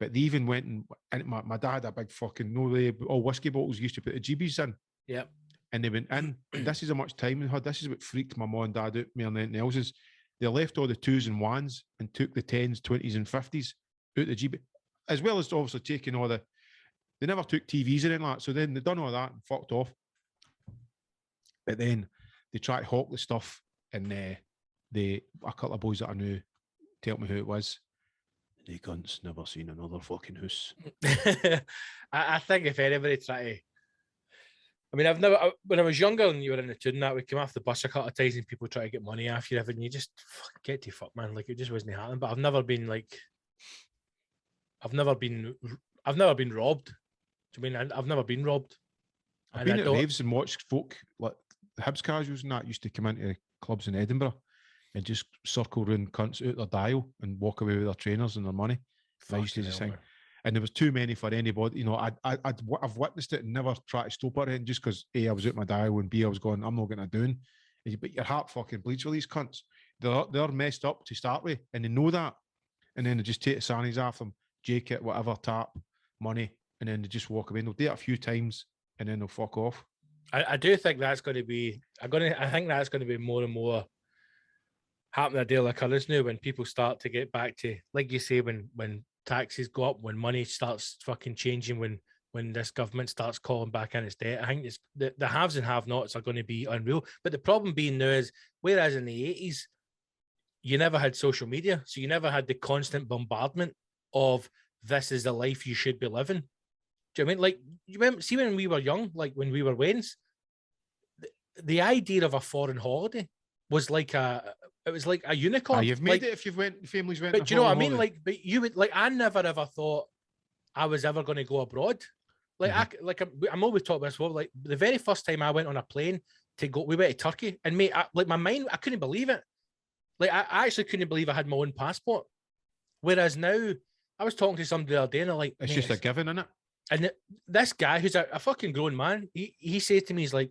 S2: But they even went and my dad had a big fucking, all whiskey bottles used to put the GBs in.
S1: Yep.
S2: And they went in, and this is how much time they had. This is what freaked my mom and dad out more than anything else, is they left all the 2s and 1s and took the 10s, 20s and 50s out the GB, as well as obviously taking all they never took TVs or anything like that. So then they done all that and fucked off. But then they tried to hawk the stuff, and a couple of boys that I knew told me who it was. They cunts never seen another fucking house.
S1: I think if anybody tried to, I mean, when I was younger and you were in the tune that, we came off the bus a couple of times and people try to get money off you, and you just get to fuck, man. Like, it just wasn't happening. But I've never been robbed. Do you mean I've never been robbed?
S2: I've been at raves and watched folk like the Hibs casuals and that used to come into clubs in Edinburgh and just circle around cunts out their dial and walk away with their trainers and their money. I used to just think, and there was too many for anybody. You know, I've witnessed it and never tried to stop it, and just because A, I was out my dial, and B, I was going, I'm not going to do it. But your heart fucking bleeds for these cunts. They're messed up to start with, and they know that, and then they just take the sannies off them, jake it, whatever, tap, money, and then they just walk away. And they'll do it a few times, and then they'll fuck off.
S1: I do think that's going to be. I think that's going to be more and more happening a daily occurrence now, when people start to get back to, like you say, when taxes go up, when money starts fucking changing, when this government starts calling back in its debt. I think it's the haves and have-nots are going to be unreal. But the problem being now is, whereas in the 80s, you never had social media, so you never had the constant bombardment of this is the life you should be living. Do you know what I mean? Like, you remember, see when we were young, like when we were Waynes, the idea of a foreign holiday was like a unicorn.
S2: You've made it if families went.
S1: But do you know what I mean? Like, but you would, like, I never ever thought I was ever going to go abroad. Like, I'm always talking about this. Like, the very first time I went on a plane we went to Turkey, and mate, my mind, I couldn't believe it. Like, I actually couldn't believe I had my own passport. Whereas now, I was talking to somebody the other day, and they're like,
S2: it's just a given, isn't it?
S1: And this guy, who's a fucking grown man, he said to me, he's like,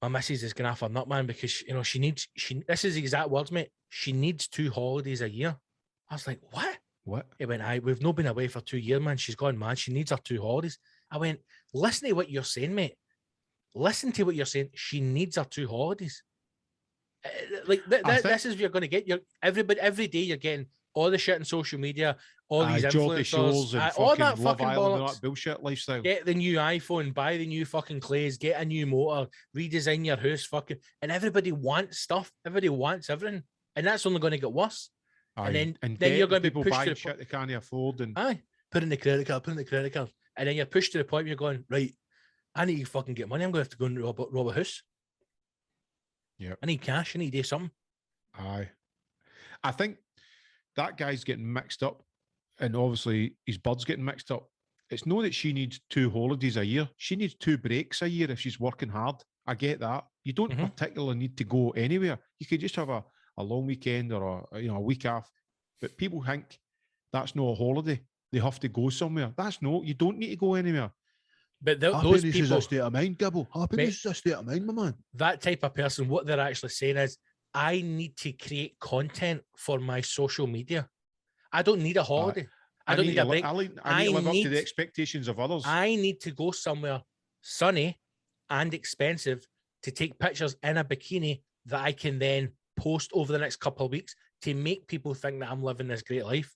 S1: my missus is going off her nut, man, because, you know, this is the exact words, mate, she needs 2 holidays a year. I was like, what? He went, we've not been away for 2 years, man. She's gone mad. She needs her 2 holidays. I went, listen to what you're saying, mate. Listen to what you're saying. She needs her 2 holidays. This is what you're going to get. Every day you're getting all the shit on social media, all these influencers,
S2: and
S1: all that fucking
S2: bollocks, that bullshit lifestyle.
S1: Get the new iPhone, buy the new fucking clays, get a new motor, redesign your house, fucking, and everybody wants stuff. Everybody wants everything, and that's only going to get worse. And then you're going to be pushed to the
S2: shit they can't afford, and
S1: put in the credit card, and then you're pushed to the point where you're going, right, I need to fucking get money. I'm going to have to go and rob a house.
S2: Yeah,
S1: I need cash. I need to do something.
S2: I think that guy's getting mixed up, and obviously his bird's getting mixed up. It's not that she needs 2 holidays a year. She needs 2 breaks a year if she's working hard. I get that. You don't particularly need to go anywhere. You could just have a long weekend or a week off. But people think that's not a holiday. They have to go somewhere. That's no, you don't need to go anywhere.
S1: But
S3: those people
S1: is
S3: a state of mind, Gibbo. Happiness is a state of mind, my man.
S1: That type of person, what they're actually saying is, I need to create content for my social media. I don't need a holiday. I don't need a break.
S2: I need to live up to the expectations of others.
S1: I need to go somewhere sunny and expensive to take pictures in a bikini that I can then post over the next couple of weeks to make people think that I'm living this great life.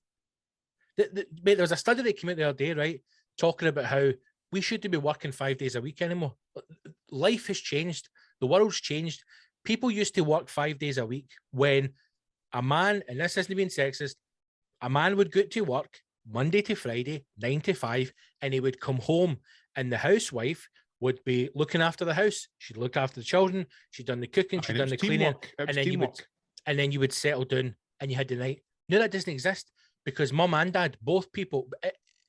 S1: Mate, there was a study that came out the other day, right, talking about how we shouldn't be working 5 days a week anymore. Life has changed. The world's changed. People used to work 5 days a week when a man, and this isn't being sexist, a man would go to work Monday to Friday, 9 to 5, and he would come home and the housewife would be looking after the house. She'd look after the children. She'd done the cooking. She'd done the cleaning. And then you would settle down and you had the night. No, that doesn't exist because mum and dad, both people,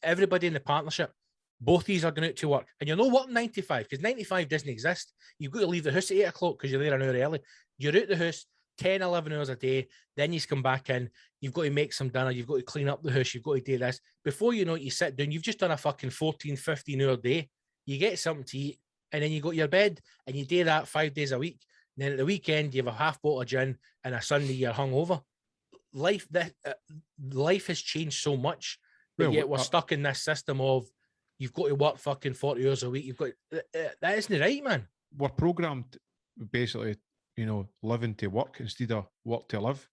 S1: everybody in the partnership, both these are going out to work. And you're not working 9 to 5 because 9 to 5 doesn't exist. You've got to leave the house at 8 o'clock because you're there an hour early. You're out the house 10, 11 hours a day. Then you come back in. You've got to make some dinner. You've got to clean up the house. You've got to do this. Before you know it, you sit down. You've just done a fucking 14, 15 hour day. You get something to eat and then you go to your bed and you do that 5 days a week. And then at the weekend, you have a half bottle of gin and a Sunday you're hungover. Life has changed so much, but yet we're stuck in this system of you've got to work fucking 40 hours a week. You've got that isn't right, man. We're
S2: programmed basically, living to work instead of work to live.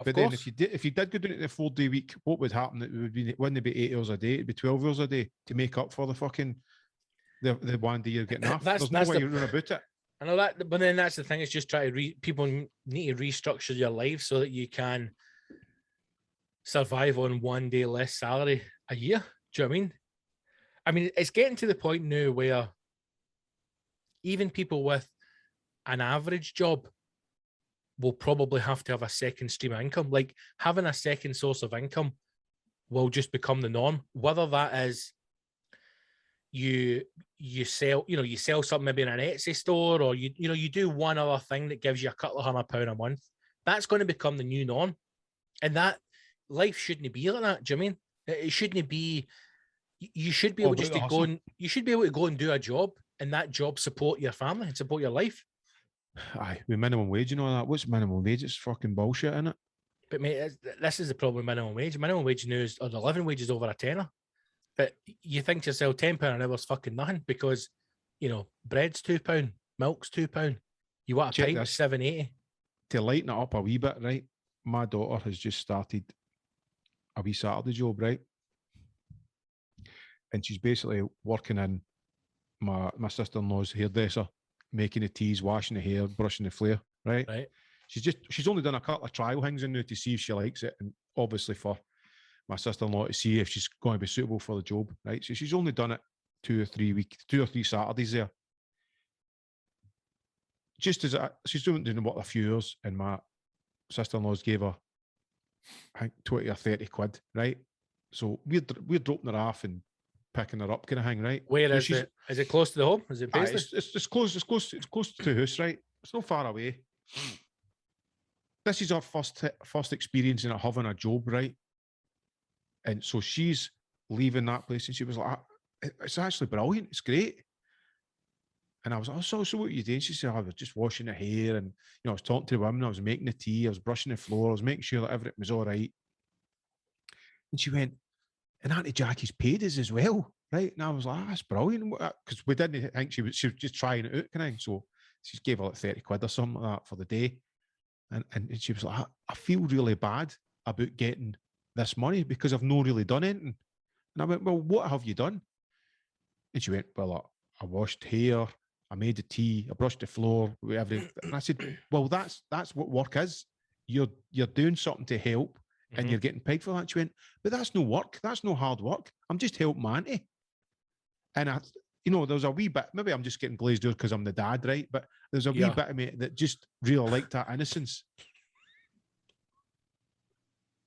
S2: But then if you did go down to the 4-day week, what would happen? It wouldn't be 8 hours a day, it'd be 12 hours a day to make up for the fucking the 1 day you're getting off. There's no way you're going about it.
S1: I know that, but then that's the thing, is just try to people need to restructure your life so that you can survive on 1 day less salary a year. Do you know what I mean? I mean, it's getting to the point now where even people with an average job will probably have to have a second stream of income. Like having a second source of income will just become the norm. Whether that is you sell, you sell something maybe in an Etsy store, or you do one other thing that gives you a couple of £100 a month. That's going to become the new norm, and that life shouldn't be like that. Do you know what I mean? It shouldn't be. You should be able just to go and you should be able to go and do a job, and that job support your family and support your life.
S2: Aye, with minimum wage and all that. What's minimum wage? It's fucking bullshit, isn't it?
S1: But mate, this is the problem with minimum wage. Minimum wage now is, or the living wage is over a tenner. But you think to yourself, £10 an hour is fucking nothing because, bread's £2, milk's £2. You want a pint, it's $7.80.
S2: To lighten it up a wee bit, right? My daughter has just started a wee Saturday job, right? And she's basically working in my sister-in-law's hairdresser, making the teas, washing the hair, brushing the flare, right?
S1: Right.
S2: She's only done a couple of trial things in there to see if she likes it, and obviously for my sister-in-law to see if she's going to be suitable for the job, right? So she's only done it 2 or 3 Saturdays there. Just as she's doing what, a few hours, and my sister-in-law's gave her, I think, 20 or 30 quid, right? So we're dropping her off and picking her up, kind of thing, right?
S1: Where is it? Is it close to the home? Is it Paisley?
S2: It's close. It's close to the house, right? It's not far away. This is our first experience in having a job, right? And so she's leaving that place, and she was like, "It's actually brilliant. It's great." And I was like, "Oh, so what are you doing?" She said, "I was just washing the hair, and I was talking to the women. I was making the tea. I was brushing the floor. I was making sure that everything was all right." And she went, "And Auntie Jackie's paid us as well, right?" And I was like, "That's brilliant," because we didn't think she was just trying it out, kind of. So she gave her like 30 quid or something like that for the day, and she was like, "I feel really bad about getting this money because I've not really done anything." And I went, "Well, what have you done?" And she went, "Well, I washed hair, I made the tea, I brushed the floor, everything." And I said, "Well, that's what work is. You're doing something to help, and you're getting paid for that." She went, "But that's no work. That's no hard work. I'm just helping my auntie." And there's a wee bit, maybe I'm just getting glazed over because I'm the dad, right? But there's a wee bit of me that just really liked that innocence.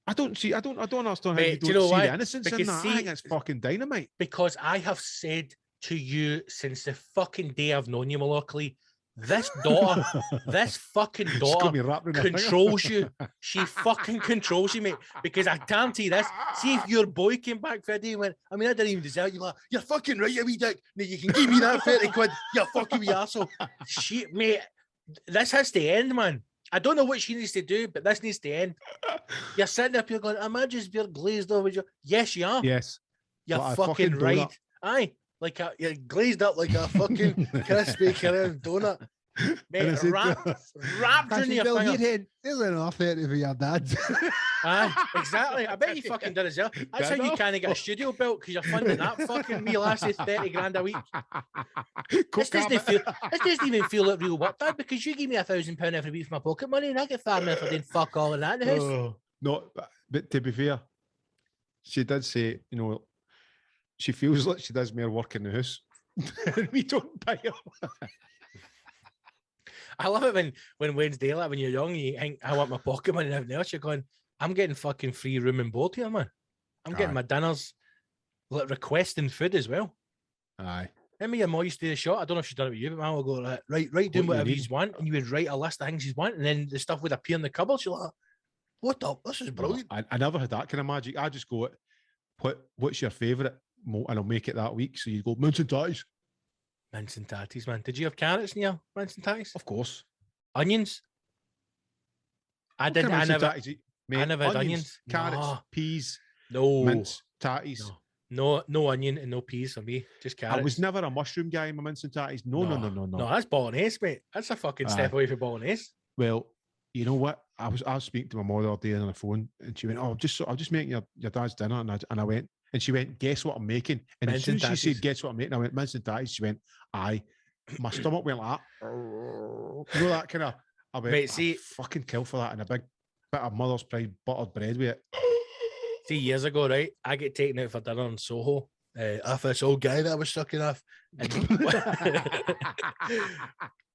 S2: I don't understand how you don't see the innocence in that. I think it's fucking dynamite.
S1: Because I have said to you since the fucking day I've known you, Malockley, This daughter, this fucking daughter controls you. She fucking controls you, mate. Because I guarantee this. See if your boy came back for a day and went, I mean, I didn't even deserve you. Like, you're fucking right, you wee dick. Now you can give me that 30 quid. You fucking wee arsehole. Shit, mate. This has to end, man. I don't know what she needs to do, but this needs to end. You're sitting up here going, am I just being glazed over you? Yes, you are.
S2: Yes.
S1: You're fucking right. Aye. Like you're glazed up like a fucking crispy Korean donut. Mate, wrapped in your finger.
S3: There's enough there for your dad.
S1: Aye, exactly. I bet you fucking did as well. That's how you can't get a studio built, because you're funding that fucking me lasses 30 grand a week. This doesn't even feel like real work, Dad, because you give me £1,000 every week for my pocket money, and I get far enough for doing fuck all in that in the house.
S2: No, but to be fair, she did say, you know, she feels like she does more work in the house. And we don't pay her.
S1: I love it when Wednesday, like when you're young, you think, I want my pocket money and everything else. You're going, I'm getting fucking free room and board here, man. I'm getting my dinners, like requesting food as well.
S2: Aye.
S1: Remember your mum used to do a shot? I don't know if she's done it with you, but man will go, right, doing whatever you want, and you would write a list of things you want, and then the stuff would appear in the cupboard. You're like, what the? This is brilliant.
S2: No, I never had that kind of magic. I just go, what's your favourite? And I'll make it that week. So you go, mince and tatties.
S1: Mince and tatties, man. Did you have carrots in your mince and tatties?
S2: Of course.
S1: Onions? I didn't. I never had onions.
S2: Carrots, peas,
S1: no
S2: mince, tatties.
S1: No onion and no peas for me. Just carrots.
S2: I was never a mushroom guy in my mince and tatties. No.
S1: No, that's bolognese, mate. That's a fucking step away from bolognese.
S2: Well, you know what? I was speaking to my mother the other day on the phone, and she went, "Oh, I'll just make your dad's dinner," and I went. And she went, guess what I'm making? And as soon as she said, guess what I'm making? I went, mince and tatties. She went, aye. My stomach went like that. You know that kind of, I went, mate, see, fucking kill for that. And a big bit of Mother's Pride buttered bread with it.
S1: See, years ago, right, I get taken out for dinner in Soho. Off this old guy that I was sucking off. And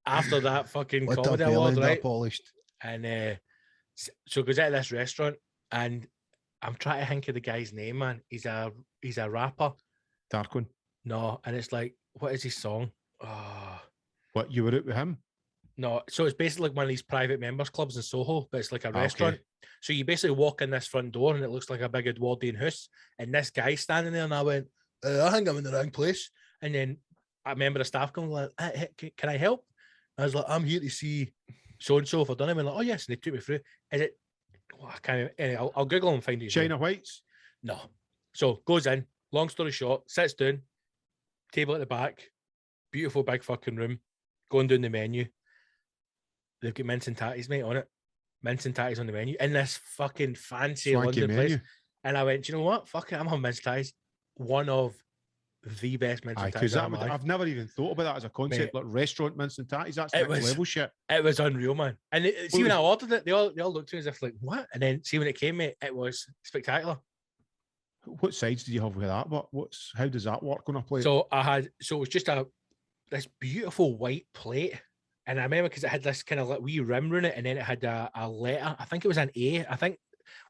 S1: after that fucking comedy award, right?
S3: Polished.
S1: And so goes out of this restaurant, and I'm trying to think of the guy's name, man. He's a rapper.
S2: Darkwing.
S1: No, and it's like, what is his song? Oh.
S2: What, you were out with him?
S1: No, so it's basically like one of these private members clubs in Soho, but it's like a restaurant. Okay. So you basically walk in this front door and it looks like a big Edwardian house, and this guy's standing there, and I went, I think I'm in the wrong place. And then I remember the staff going like, hey, can I help? And I was like, I'm here to see so-and-so for dinner. And like, oh yes, and they took me through. Is it? I can't. I'll Google and find it.
S2: China Whites?
S1: No. So goes in. Long story short, sits down, table at the back, beautiful big fucking room. Going down the menu. They've got mince and tatties, mate, on it. Mince and tatties on the menu in this fucking fancy Swanky London place. And I went, do you know what? Fuck it, I'm on mince and tatties. One of the best mince and tatties.
S2: I've never even thought about that as a concept, mate, like restaurant mince and tatties. That's next level shit.
S1: It was unreal, man. And see, when I ordered it, they all looked at me as if like, what? And then see when it came, mate, it was spectacular.
S2: What sides did you have with that? How does that work on a plate?
S1: So it was just this beautiful white plate. And I remember because it had this kind of like wee rim around it, and then it had a letter. I think it was an A. I think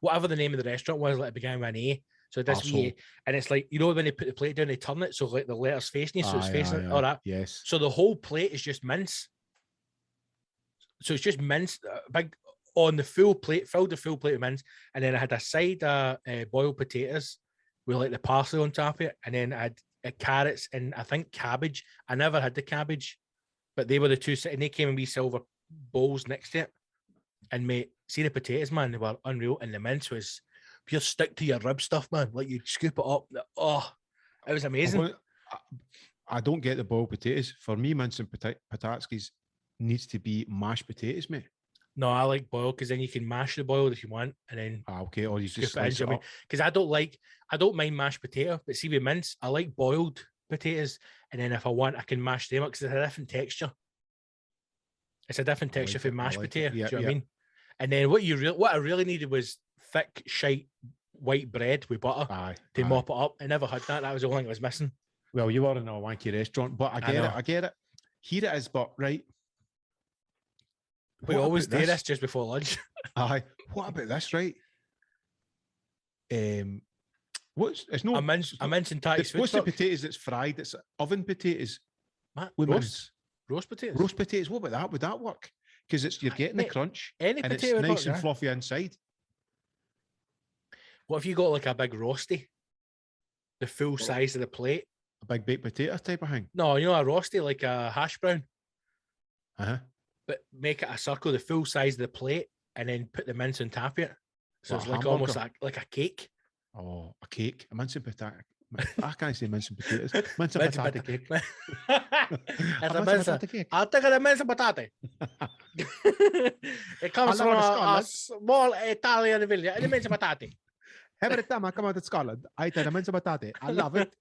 S1: whatever the name of the restaurant was, like it began with an A. So this wee, and it's like, you know, when they put the plate down, they turn it so like the letter's facing you, so it's facing all that.
S2: Yes.
S1: So the whole plate is just mince. So it's just mince, big on the full plate, filled the full plate of mince, and then I had a side boiled potatoes with like the parsley on top of it, and then I had carrots and I think cabbage. I never had the cabbage, but they were the two, and they came in wee silver bowls next to it. And mate, see the potatoes, man, they were unreal, and the mince was pure stick to your rib stuff, man. Like you'd scoop it up. Oh, it was amazing.
S2: I don't get the boiled potatoes. For me, mince and pataskis needs to be mashed potatoes, mate.
S1: No, I like boiled because then you can mash the boiled if you want, and then
S2: okay, or you just slice it up.
S1: Because I don't mind mashed potato, but see with mince, I like boiled potatoes, and then if I want, I can mash them up because it's a different texture. It's a different texture for mashed potato. Yeah, do you know what I mean? And then what I really needed was thick, shite white bread with butter to mop it up. I never had that. That was the only thing I was missing.
S2: Well, you were in a wanky restaurant, but I get it. Here it is, but right.
S1: We always do this just before lunch.
S2: Aye. What about this, right? It's no.
S1: I mentioned tatties.
S2: What's the potatoes that's fried? It's oven potatoes.
S1: What?
S2: With mince.
S1: Roast potatoes.
S2: Roast potatoes. What about that? Would that work? Because you're getting the crunch
S1: any
S2: and
S1: potato
S2: it's nice and
S1: work,
S2: fluffy inside.
S1: What if you got like a big roasty, the full size of the plate?
S2: A big baked potato type of thing?
S1: No, you know, a roasty, like a hash brown.
S2: Uh-huh.
S1: But make it a circle, the full size of the plate, and then put the mince on top of it. So
S2: What,
S1: it's like almost like a cake.
S2: Oh, a cake. A mince and potato. I can't say mince and potatoes. Mince and potato cake.
S1: It's a mince and cake. I'll take a mince and potato. It comes from a small Italian village. It's a mince and potato.
S3: Every time I come out of Scotland, I tell the mince potato. I love it.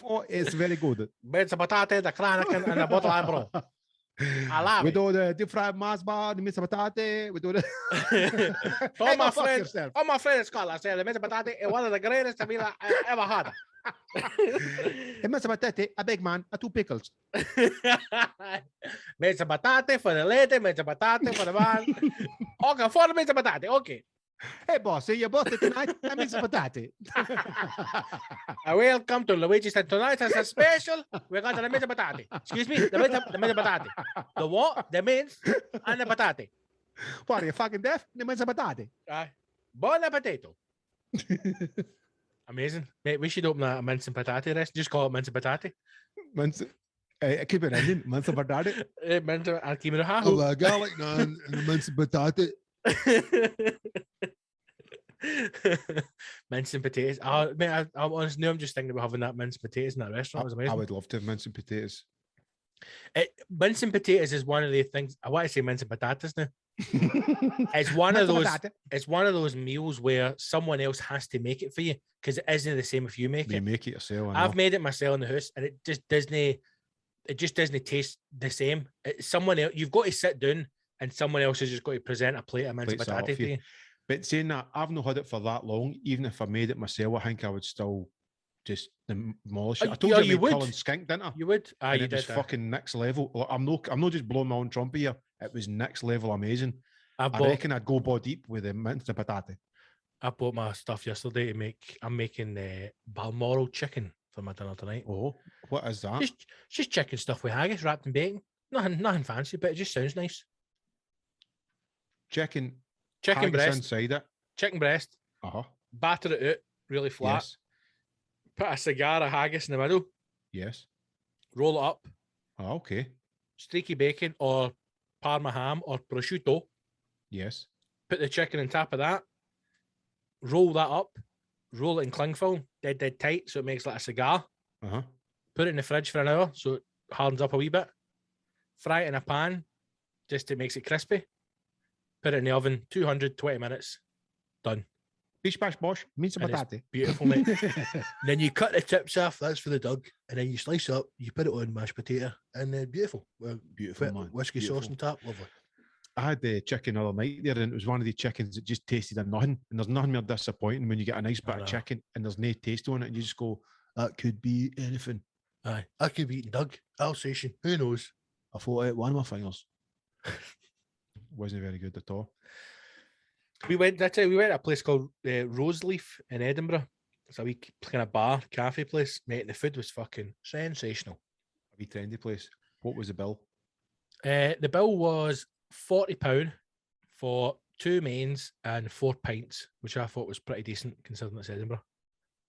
S3: Oh, it's very good.
S1: Mince potato, the cranach, and a bottle of bro. I love
S3: we
S1: it.
S3: do the deep fried Mars bar, the mince potato. We do the.
S1: all my friends in Scotland say the mince potato is one of the greatest meals I ever had.
S3: A mince potato, a big man, a 2 pickles.
S1: Mince potato for the lady, mince potato for the man. Okay, 4 mince potato. Okay.
S3: Hey, boss, see your birthday tonight? I mince potato.
S1: Welcome to Luigi's, and tonight as a special, we got the mince potato. Excuse me, the mince potato. The what? The mince and the potato.
S3: What, are you fucking deaf? The mince potato.
S1: Bon potato. Amazing. Mate, we should open a mince and potato rest. Just call it mince and potato.
S3: Mince. It could be Indian. Mince and potato.
S1: Mince and keep it a half.
S3: Oh, a garlic naan and a mince and potato.
S1: Mince and potatoes. Oh, mate, I'm honestly, I'm just thinking about having that mince and potatoes in that restaurant. It was amazing.
S2: I would love to have mince and potatoes.
S1: Mince and potatoes is one of the things. I want to say mince and potatoes now. It's one of those. It's one of those meals where someone else has to make it for you because it isn't the same if you make it.
S2: You make it yourself.
S1: I've made it myself in the house, and it just doesn't. It just doesn't taste the same. It's someone else. You've got to sit down, and someone else has just got to present a plate of mince and potato to you.
S2: But saying that, I've not had it for that long. Even if I made it myself, I think I would still just demolish it. I told you I made Cullen skink, didn't I?
S1: You would.
S2: And it was fucking next level. I'm not just blowing my own trumpet here. It was next level amazing. I reckon I'd go ball deep with the mince and potato.
S1: I bought my stuff yesterday to make. I'm making Balmoral chicken for my dinner tonight.
S2: Oh, what is that?
S1: Just chicken stuff with haggis wrapped in bacon. Nothing fancy, but it just sounds nice.
S2: Chicken
S1: breast
S2: inside it.
S1: Chicken breast. Batter it out really flat.
S2: Yes.
S1: Put a cigar of haggis in the middle.
S2: Yes.
S1: Roll it up.
S2: Oh, okay.
S1: Streaky bacon or Parma ham or prosciutto.
S2: Yes.
S1: Put the chicken on top of that. Roll that up. Roll it in cling film. Dead tight so it makes like a cigar. Put it in the fridge for an hour so it hardens up a wee bit. Fry it in a pan just to makes it crispy. Put it in the oven, 220 minutes. Done.
S3: Bish bash bosh, mince and potato.
S1: Beautiful, mate. Then you cut the tips off, that's for the dog. And then you slice up, you put it on mashed potato, and then beautiful. Well,
S2: beautiful, man.
S1: Whiskey sauce on top, lovely.
S2: I had the chicken the other night there, and it was one of the chickens that just tasted of nothing. And there's nothing more disappointing when you get a nice bit of chicken and there's no taste on it, and you just go, that could be anything.
S1: Aye, I could be eating Doug, Alsatian, who knows?
S2: I thought I ate one of my fingers. Wasn't very good at all.
S1: We went to a place called Roseleaf in Edinburgh. It's a wee kind of bar, cafe place. Mate, the food was fucking sensational.
S2: A wee trendy place. What was the bill?
S1: The bill was £40 for 2 mains and 4 pints, which I thought was pretty decent considering it's Edinburgh.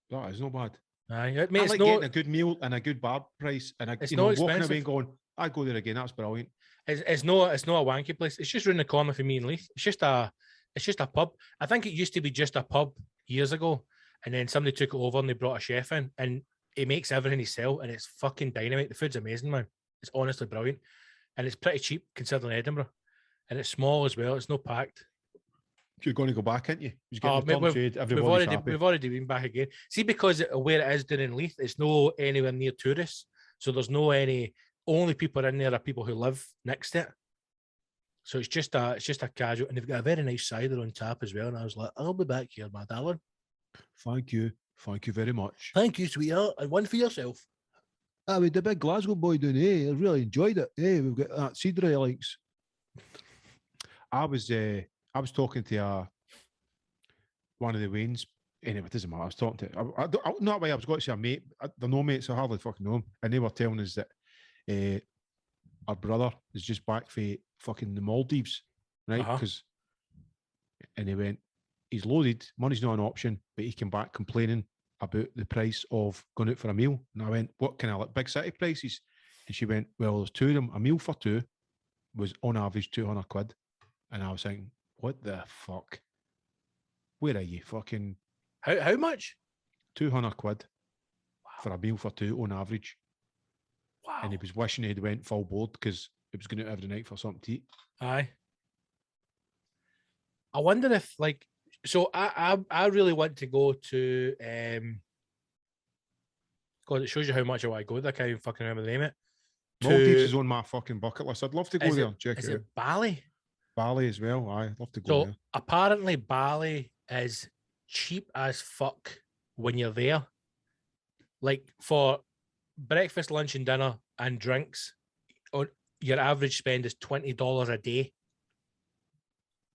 S2: That is not bad.
S1: Aye, mate,
S2: I like getting a good meal and a good bar price, and
S1: it's not expensive.
S2: Walking away and going, I'd go there again. That's brilliant.
S1: It's not a wanky place. It's just round the corner for me and Leith. It's just a pub. I think it used to be just a pub years ago, and then somebody took it over and they brought a chef in, and he makes everything he sells, and it's fucking dynamite. The food's amazing, man. It's honestly brilliant, and it's pretty cheap considering Edinburgh, and it's small as well. It's not packed.
S2: You're going to go back, aren't you?
S1: We've already been back again. See, because where it is down in Leith, it's no anywhere near tourists, so there's no any. Only people in there are people who live next to it. So it's just a casual, and they've got a very nice cider on tap as well. And I was like, I'll be back here, my darling.
S2: Thank you very much.
S1: Thank you, sweetheart, and one for yourself.
S3: With the big Glasgow boy doing it, I really enjoyed it. Hey, we've got that cider he likes.
S2: I was talking to one of the Waynes. Anyway, it doesn't matter. I was talking to not way I was going to say a mate. They're no mates, so I hardly fucking know them. And they were telling us that our brother is just back for fucking the Maldives, right? Because and he went, he's loaded, money's not an option, but he came back complaining about the price of going out for a meal. And I went, what kind of like big city prices? And she went, well, there's two of them. A meal for two was on average 200 quid. And I was thinking, what the fuck? Where are you? Fucking
S1: how much?
S2: 200 quid for a meal for two on average.
S1: Wow.
S2: And he was wishing he'd went full board because it was going out every night for something to eat.
S1: Aye. I wonder if like, so I really want to go to God, it shows you how much I want to go there. I can't even fucking remember the name of it.
S2: Maldives is on my fucking bucket list. I'd love to go there and check it out.
S1: Is it Bali?
S2: Bali as well. I'd love to go there.
S1: Apparently Bali is cheap as fuck when you're there. Like for breakfast, lunch and dinner and drinks, your average spend is $20 a day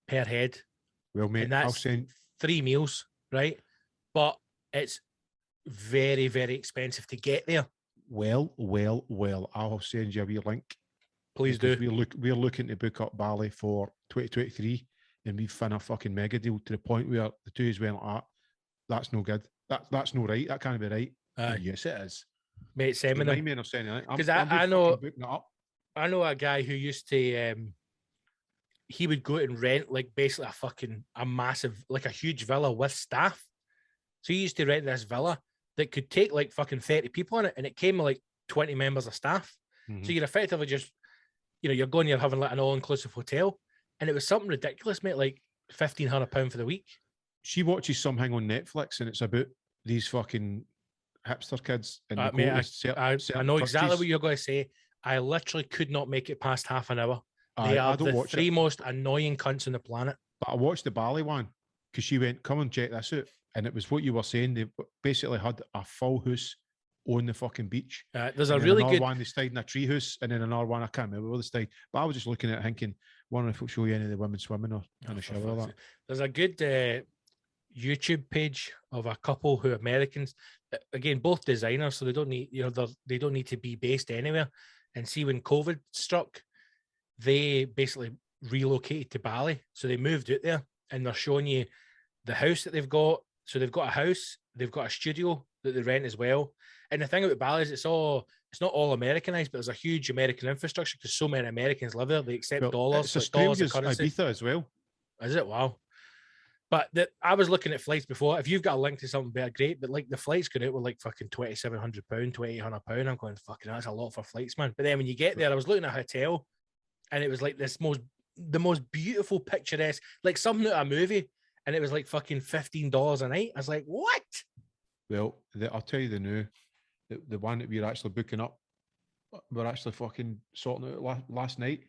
S1: per head.
S2: Well, mate,
S1: and that's
S2: I'll send
S1: 3 meals, right? But it's very, very expensive to get there.
S2: Well, I'll send you a wee link.
S1: Please do.
S2: We're looking to book up Bali for 2023, and we've found a fucking mega deal to the point where the two is went like, that's no good. That's no right. That can't be right. Yes, it is.
S1: Mate, send me them.
S2: Because
S1: I know a guy who used to he would go out and rent like basically a massive, like a huge villa with staff. So he used to rent this villa that could take like fucking 30 people in it, and it came with like 20 members of staff. Mm-hmm. So you're effectively just, you're going, you're having like an all-inclusive hotel, and it was something ridiculous, mate, like £1,500 for the week.
S2: She watches something on Netflix, and it's about these fucking hipster kids. And
S1: mate, I know exactly what you're going to say. I literally could not make it past half an hour. They are the 3 most annoying cunts on the planet.
S2: But I watched the Bali one because she went, come and check this out. And it was what you were saying. They basically had a full house on the fucking beach.
S1: There's a really good
S2: one, they stayed in a tree house, and then another one, I can't remember where they stayed. But I was just looking at it thinking, wondering if it'll show you any of the women swimming or in the shower or that.
S1: There's a good YouTube page of a couple who are Americans. Again, both designers, so they don't need, they don't need to be based anywhere. And see, when COVID struck, they basically relocated to Bali. So they moved out there, and they're showing you the house that they've got. So they've got a house, they've got a studio that they rent as well. And the thing about Bali is it's not all Americanized, but there's a huge American infrastructure because so many Americans live there. They accept dollars.
S2: It's dollars as Ibiza as well.
S1: Is it? Wow. But I was looking at flights before. If you've got a link to something better, great. But like the flights going out were like fucking £2,700, £2,800. I'm going, fucking, that's a lot for flights, man. But then when you get there, I was looking at a hotel, and it was like the most beautiful picturesque, like something out of a movie. And it was like fucking $15 a night. I was like, what?
S2: Well, I'll tell you the one that we're actually booking up, we're actually fucking sorting out last night.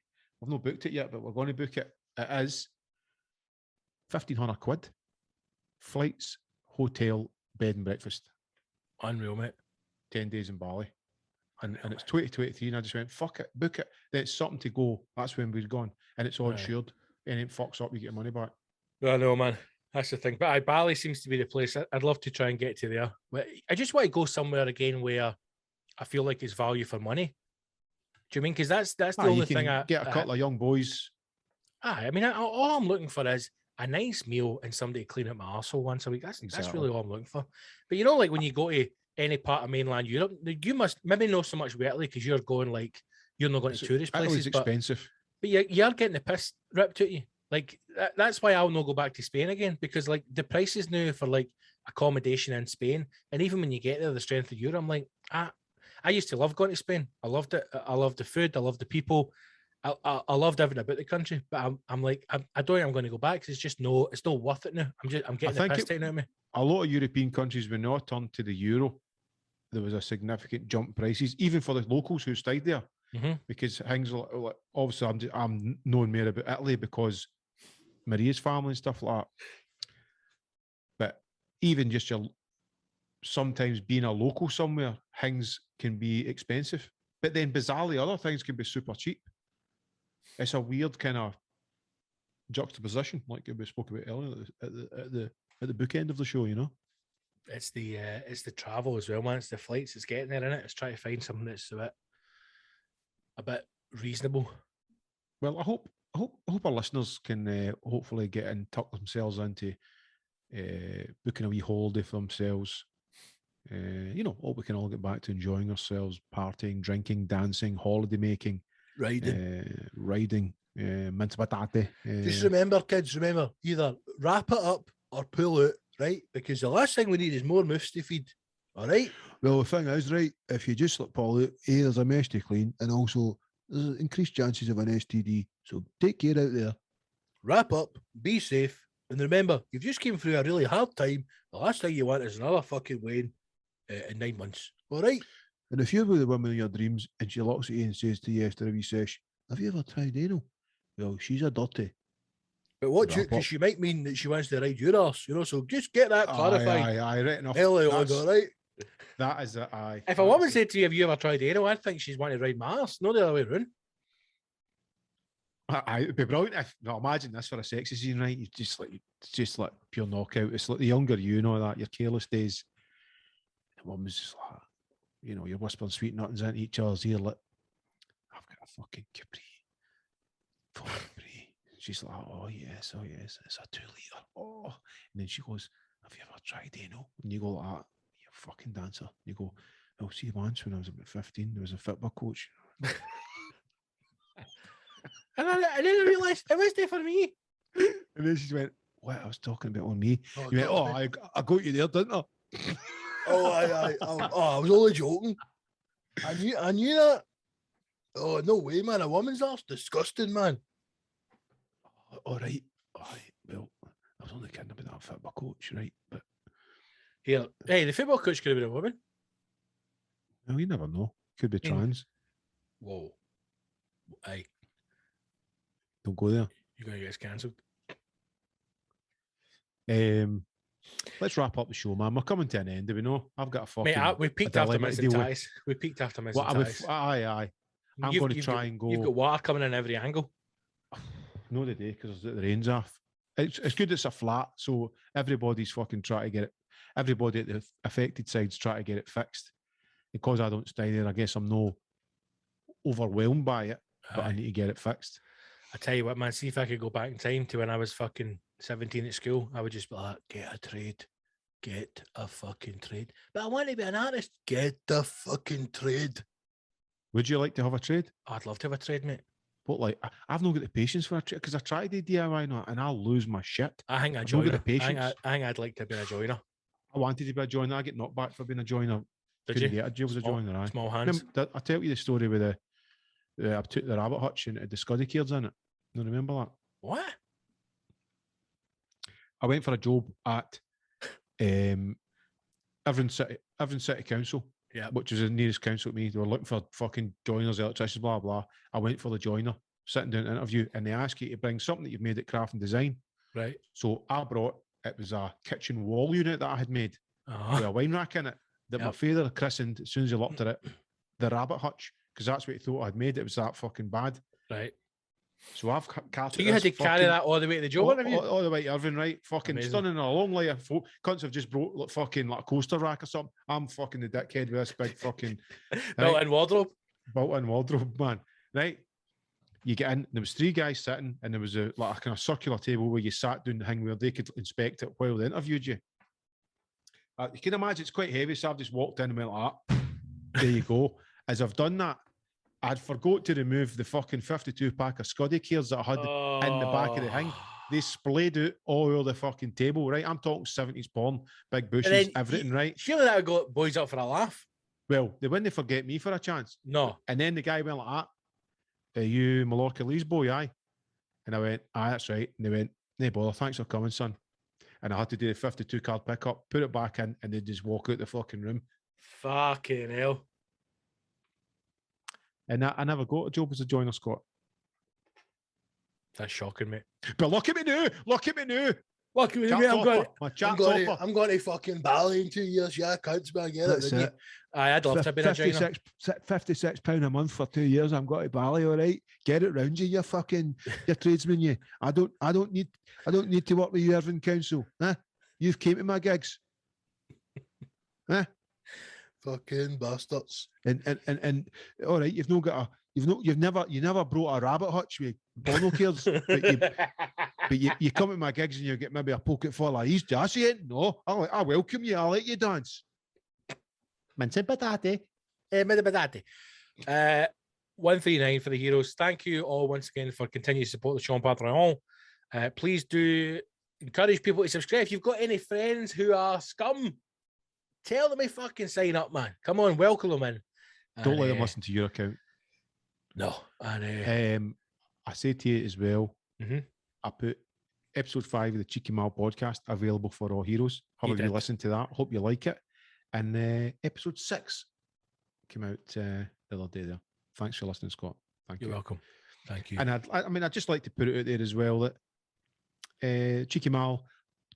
S2: We've not booked it yet, but we're going to book it. It is 1,500 quid. Flights, hotel, bed and breakfast.
S1: Unreal, mate.
S2: 10 days in Bali. And it's 2023, and I just went, fuck it, book it. Then it's something to go. That's when we're going. And it's all insured. And it fucks up, you get your money back.
S1: I know, man. That's the thing. But Bali seems to be the place. I'd love to try and get to there. But I just want to go somewhere again where I feel like it's value for money. Do you mean? Because that's the only thing I
S2: get a couple of young boys.
S1: I mean, all I'm looking for is a nice meal and somebody to clean up my arsehole once a week. That's really all I'm looking for. But like when you go to any part of mainland Europe, you must maybe not so much with Italy because you're going like you're not going to tourist places.
S2: Italy's expensive.
S1: But you're getting the piss ripped at you. Like that's why I'll not go back to Spain again, because like the prices now for like accommodation in Spain, and even when you get there, the strength of euro, I'm like, I used to love going to Spain. I loved it. I loved the food. I loved the people. I loved everything about the country. But I'm like, I don't think I'm going to go back because it's not worth it now. I'm getting the piss taken out of me.
S2: A lot of European countries, when they turned to the euro, there was a significant jump in prices, even for the locals who stayed there. Mm-hmm. Because things like obviously I'm knowing more about Italy because Maria's family and stuff like that. But even just sometimes being a local somewhere, things can be expensive. But then bizarrely, other things can be super cheap. It's a weird kind of juxtaposition, like we spoke about earlier at the bookend of the show.
S1: It's the travel as well, man. It's the flights. It's getting there, innit? It's trying to find something that's a bit reasonable.
S2: Well, I hope our listeners can hopefully get and tuck themselves into booking a wee holiday for themselves. Hope we can all get back to enjoying ourselves, partying, drinking, dancing, holiday making, riding, mince patate.
S4: Just remember, kids, either wrap it up or pull out, right? Because the last thing we need is more moose to feed. All right.
S3: Well, the thing is, right, if you just let Paul out, there's a mess to clean, and also there's increased chances of an STD. So take care out there.
S4: Wrap up, be safe, and remember, you've just came through a really hard time. The last thing you want is another fucking Wayne in 9 months. All right.
S3: And if you're with the woman in your dreams and she looks at you and says to you after a wee sesh, "Have you ever tried anal?" Well, she's a dirty.
S4: But watch it, because she might mean that she wants to ride your arse, so just get that clarified.
S2: Aye, right enough.
S4: All right.
S2: That is it, aye.
S1: If a woman said to you, "Have you ever tried anal?" I think she's wanting to ride my arse, not the other way around.
S2: It'd be brilliant if, imagine this for a sexy scene, right? You just like pure knockout. It's like the younger you know that, your careless days. The woman's just like, you're whispering sweet nothings into each other's ear, like, "I've got a fucking Capri. She's like, oh yes, it's a 2 litre. Oh, and then she goes, "Have you ever tried anal?" And you go like that, "You fucking dancer." You go, "I'll see once when I was about 15, there was a football coach."
S1: And then I realised it wasn't for me.
S2: And then she went, "What? I was talking about on me." You went, "Oh, I got you there, didn't I?"
S4: I was only joking. I knew that. Oh, no way, man. A woman's arse, disgusting, man.
S2: All right. Well, I was only kidding about that football coach, right? But
S1: hey, the football coach could have been a woman.
S2: Well, you never know. Could be trans.
S1: Whoa. Aye.
S2: Don't go there.
S1: You're going to get us cancelled.
S2: Let's wrap up the show, man. We're coming to an end, do we know? I've got a fucking...
S1: Mate, we peaked after Miss and Ties. We peaked after Miss and Ties.
S2: Aye. I'm going to try and go...
S1: You've got water coming in every angle.
S2: No, today, because the rain's off. It's good it's a flat, so everybody's fucking trying to get it... Everybody at the affected side's trying to get it fixed. Because I don't stay there, I guess I'm no overwhelmed by it, but I need to get it fixed.
S1: I tell you what, man, see if I could go back in time to when I was fucking 17 at school, I would just be like, get a trade. Get a fucking trade. But I want to be an artist. Get the fucking trade.
S2: Would you like to have a trade?
S1: I'd love to have a trade, mate.
S2: But like, I've not got the patience for a trade because I tried the DIY now and I'll lose my shit.
S1: I think I'd joiner. I think I'd like to be a joiner.
S2: I wanted to be a joiner. I get knocked back for being a joiner.
S1: Did you?
S2: Get a job as a joiner.
S1: Small hands.
S2: I tell you the story with I took the rabbit hutch and the Scuddy cairds in it. You remember that?
S1: What?
S2: I went for a job at Edinburgh City Council, which is the nearest council to me. They were looking for fucking joiners, electricians, blah, blah. I went for the joiner, sitting down to interview, and they ask you to bring something that you've made at Craft and Design.
S1: Right.
S2: So I brought, it was a kitchen wall unit that I had made with a wine rack in it that my father christened, as soon as he looked at it, the rabbit hutch, because that's what he thought I had made. It was that fucking bad.
S1: Right.
S2: So I've carted.
S1: So you had to carry that all the way to the job interview?
S2: All the way to Irvine, right? Fucking Amazing. Stunning a long line of folk. Cunts have just brought like fucking like a coaster rack or something. I'm fucking the dickhead with this big fucking
S1: built-in wardrobe.
S2: Built-in wardrobe, man. Right? You get in, there was 3 guys sitting, and there was a kind of circular table where you sat down the thing where they could inspect it while they interviewed you. You can imagine it's quite heavy, so I've just walked in and went like that. There you go. As I've done that, I'd forgot to remove the fucking 52-pack of Scuddy cairds that I had in the back of the thing. They splayed out all over the fucking table, right? I'm talking 70s porn, big bushes, everything, right?
S1: Surely that would got boys up for a laugh.
S2: Well, they wouldn't forget me for a chance.
S1: No.
S2: And then the guy went like that. Are you Mallorca Lee's boy, aye? And I went, aye, that's right. And they went, no bother, thanks for coming, son. And I had to do the 52-card pickup, put it back in, and they just walk out the fucking room.
S1: Fucking hell.
S2: And I never got a job as a joiner, Scott.
S1: That's shocking, mate.
S2: But look at me now. Look at me now.
S4: Look at me now. I'm going to fucking Bali in 2 years. Yeah, counts, man. Yeah, that's it.
S1: I'd love to be a joiner.
S3: £56 a month for 2 years. I'm going to Bali, all right. Get it round you fucking tradesman. You. I don't need to work with you, Irvine Council. Huh? You've came to my gigs. Huh?
S4: Fucking bastards.
S3: And all right, you've not got You've never brought a rabbit hutch with binoculars, but you come to my gigs and you get maybe a pocket full of these jassy in. No, I welcome you. I'll let you dance. Mince patate.
S1: 139 for the Heroes. Thank you all once again for continuing to support the Sean Patreon. Please do encourage people to subscribe. If you've got any friends who are scum, tell them to fucking sign up, man. Come on, welcome them in.
S3: Don't let them listen to your account.
S1: No.
S3: And I say to you as well, I put episode 5 of the Cheeky Mal podcast available for all heroes. Have a listen to that. Hope you like it. And episode 6 came out the other day there. Thanks for listening, Scott. Thank you.
S1: You're welcome. Thank you.
S3: And I'd just like to put it out there as well that Cheeky Mal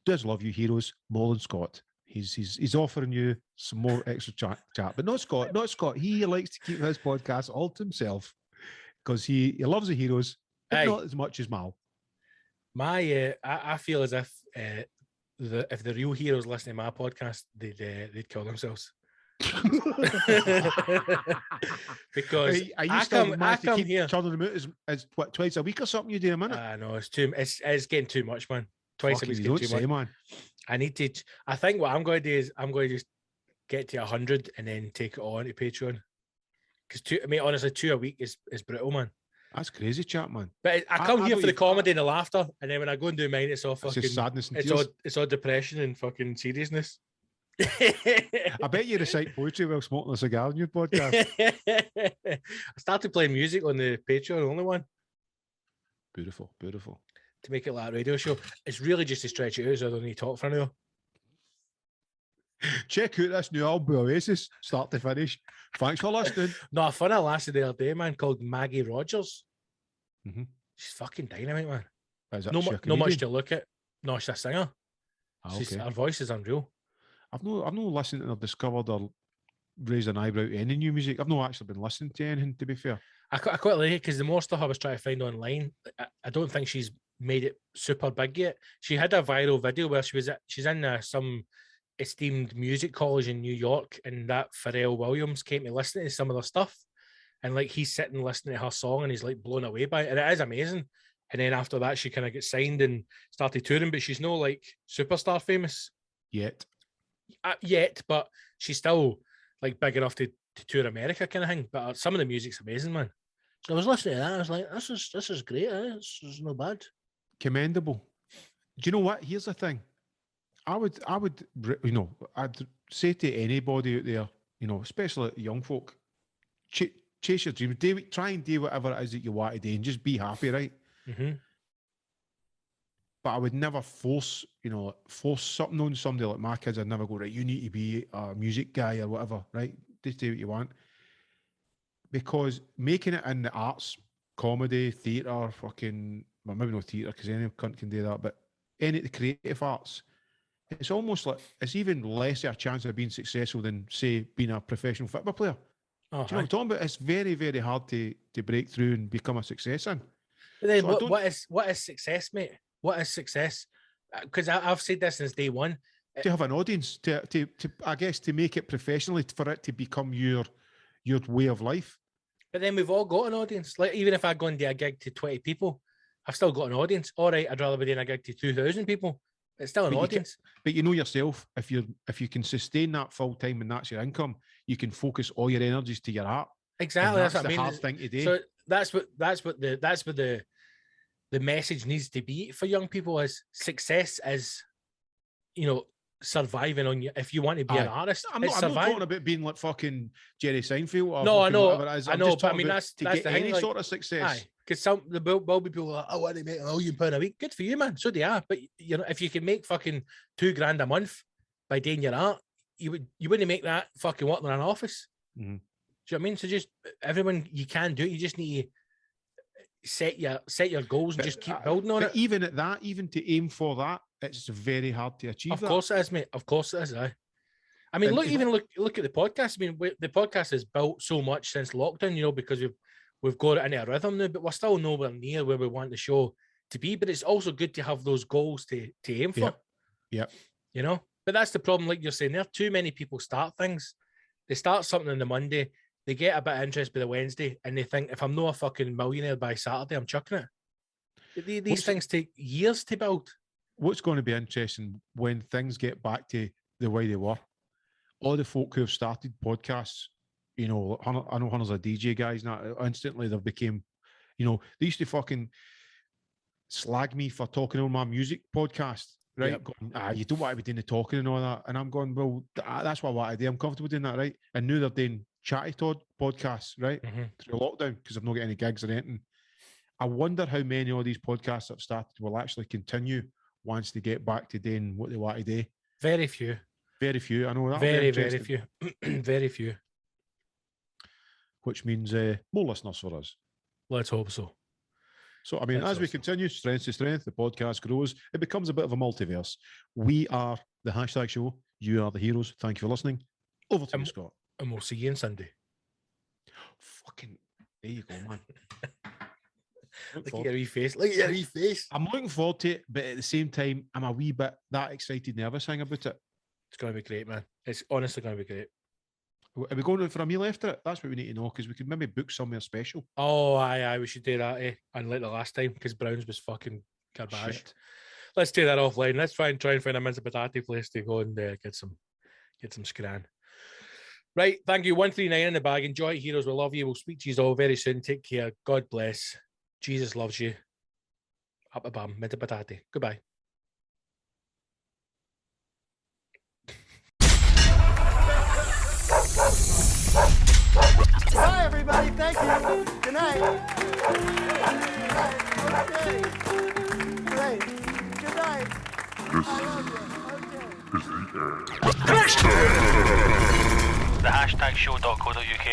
S3: does love you heroes more than Scott. He's offering you some more extra chat, but not Scott. He likes to keep his podcast all to himself because he loves the heroes, but not as much as Mal.
S1: I feel as if the real heroes listening to my podcast, they'd kill themselves. Because I come here
S3: turning them out as what, twice a week or something you do a minute.
S1: No, it's getting too much, man. Twice a week getting too much,
S3: man.
S1: I need to. I think what I'm going to do is I'm going to just get to 100 and then take it all into Patreon. Because honestly, 2 a week is brutal, man.
S3: That's crazy, chat, man.
S1: But I come here for the comedy and the laughter, and then when I go and do mine, it's all fucking
S3: sadness and
S1: it's all depression and fucking seriousness.
S3: I bet you recite poetry while smoking a cigar on your podcast.
S1: I started playing music on the Patreon, only one.
S3: Beautiful.
S1: To make it like a radio show. It's really just to stretch it out so I don't need to talk for an hour.
S3: Check out this new album, Oasis, start to finish. Thanks for listening.
S1: No, I found a lasted the other day, man, called Maggie Rogers. She's fucking dynamite, man. No much to look at. No, she's a singer. Her voice is unreal.
S3: I've not listened or discovered or raised an eyebrow to any new music. I've not actually been listening to anything, to be fair.
S1: I quite like it because the more stuff I was trying to find online, I don't think she's made it super big yet. She had a viral video where she's in some esteemed music college in New York, and that Pharrell Williams came to listen to some of their stuff, and like he's sitting listening to her song and he's like blown away by it, and it is amazing. And then after that, she kind of gets signed and started touring, but she's no like superstar famous
S3: yet,
S1: but she's still like big enough to tour America kind of thing. But some of the music's amazing, man. So I was listening to that, I was like, this is great. This is not bad.
S3: Commendable. Do you know what? Here's the thing. I would, I'd say to anybody out there, especially young folk, chase your dreams. Try and do whatever it is that you want to do, and just be happy, right? But I would never force something on somebody like my kids. I'd never go, right, you need to be a music guy or whatever, right? Just do what you want. Because making it in the arts, comedy, theatre, fucking, well, maybe not theatre because any cunt can do that, but any of the creative arts, it's almost like it's even less of a chance of being successful than, say, being a professional football player. Do you know what I'm talking about? It's very, very hard to break through and become a success in.
S1: But then what is success, mate? What is success? Because I've said this since day one.
S3: To have an audience, to I guess, to make it professionally, for it to become your way of life.
S1: But then we've all got an audience. Like, even if I go and do a gig to 20 people, I've still got an audience. All right, I'd rather be doing a gig to 2,000 people. It's still an audience.
S3: But you know yourself, if you can sustain that full time and that's your income, you can focus all your energies to your art.
S1: Exactly,
S3: that's
S1: what I mean.
S3: Hard thing to do.
S1: So that's what the message needs to be for young people: is success is, surviving on you. If you want to be an artist,
S3: I'm not talking about being like fucking Jerry Seinfeld or
S1: no, I know,
S3: but I mean that's
S1: the thing,
S3: any sort of success.
S1: Because there will be people like, I want to make £1 million a week. Good for you, man. So do I. But if you can make fucking $2,000 a month by doing your art, you wouldn't make that fucking working in an office. Do you know what I mean? So just everyone, you can do it. You just need to set your goals and just keep building on it.
S3: Even at that, even to aim for that, it's very hard to achieve.
S1: Of course it is, mate. Of course it is. I mean, look at the podcast. I mean, the podcast has built so much since lockdown, because we've got it into a rhythm now, but we're still nowhere near where we want the show to be. But it's also good to have those goals to aim for.
S3: Yeah.
S1: But that's the problem, like you're saying, there are too many people start things. They start something on the Monday, they get a bit of interest by the Wednesday, and they think if I'm not a fucking millionaire by Saturday, I'm chucking it. These things take years to build.
S2: What's going to be interesting when things get back to the way they were? All the folk who have started podcasts, you know, I know hundreds of DJ guys now, instantly they've became, you know, they used to fucking slag me for talking on my music podcast, right?
S1: Yep.
S2: Going, you don't want to be doing the talking and all that. And I'm going, well, that's what I want to do. I'm comfortable doing that, right? And now they're doing chatty podcasts, right? Through lockdown, because I've not got any gigs or anything. I wonder how many of these podcasts that have started will actually continue once they get back to doing what they want to do.
S1: Very few.
S2: Very few. I know that.
S1: Very few. Very few.
S2: Which means more listeners for us.
S1: Let's hope so.
S2: So, I mean, as we continue, strength to strength, the podcast grows. It becomes a bit of a multiverse. We are the Hashtag Show. You are the heroes. Thank you for listening. Over to you, Scott.
S1: And we'll see you on Sunday.
S2: Fucking, there you go, man.
S1: Look at your wee face. Look at your wee face.
S2: I'm looking forward to it, but at the same time, I'm a wee bit that excited, nervous thing about it.
S1: It's going to be great, man. It's honestly going to be great.
S2: Are we going out for a meal after it? That's what we need to know, because we could maybe book somewhere special.
S1: Oh, aye, we should do that, unlike the last time, because Brown's was fucking garbage. Shit. Let's do that offline. Let's try and find a mince potato place to go and get some scran. Right, thank you. 139 in the bag. Enjoy it, heroes. We love you. We'll speak to you all very soon. Take care. God bless. Jesus loves you. Up a bum. Mince potato. Goodbye.
S5: Bye, everybody. Thank you. Good night. Okay. Great. Good night.
S6: The hashtagshow.co.uk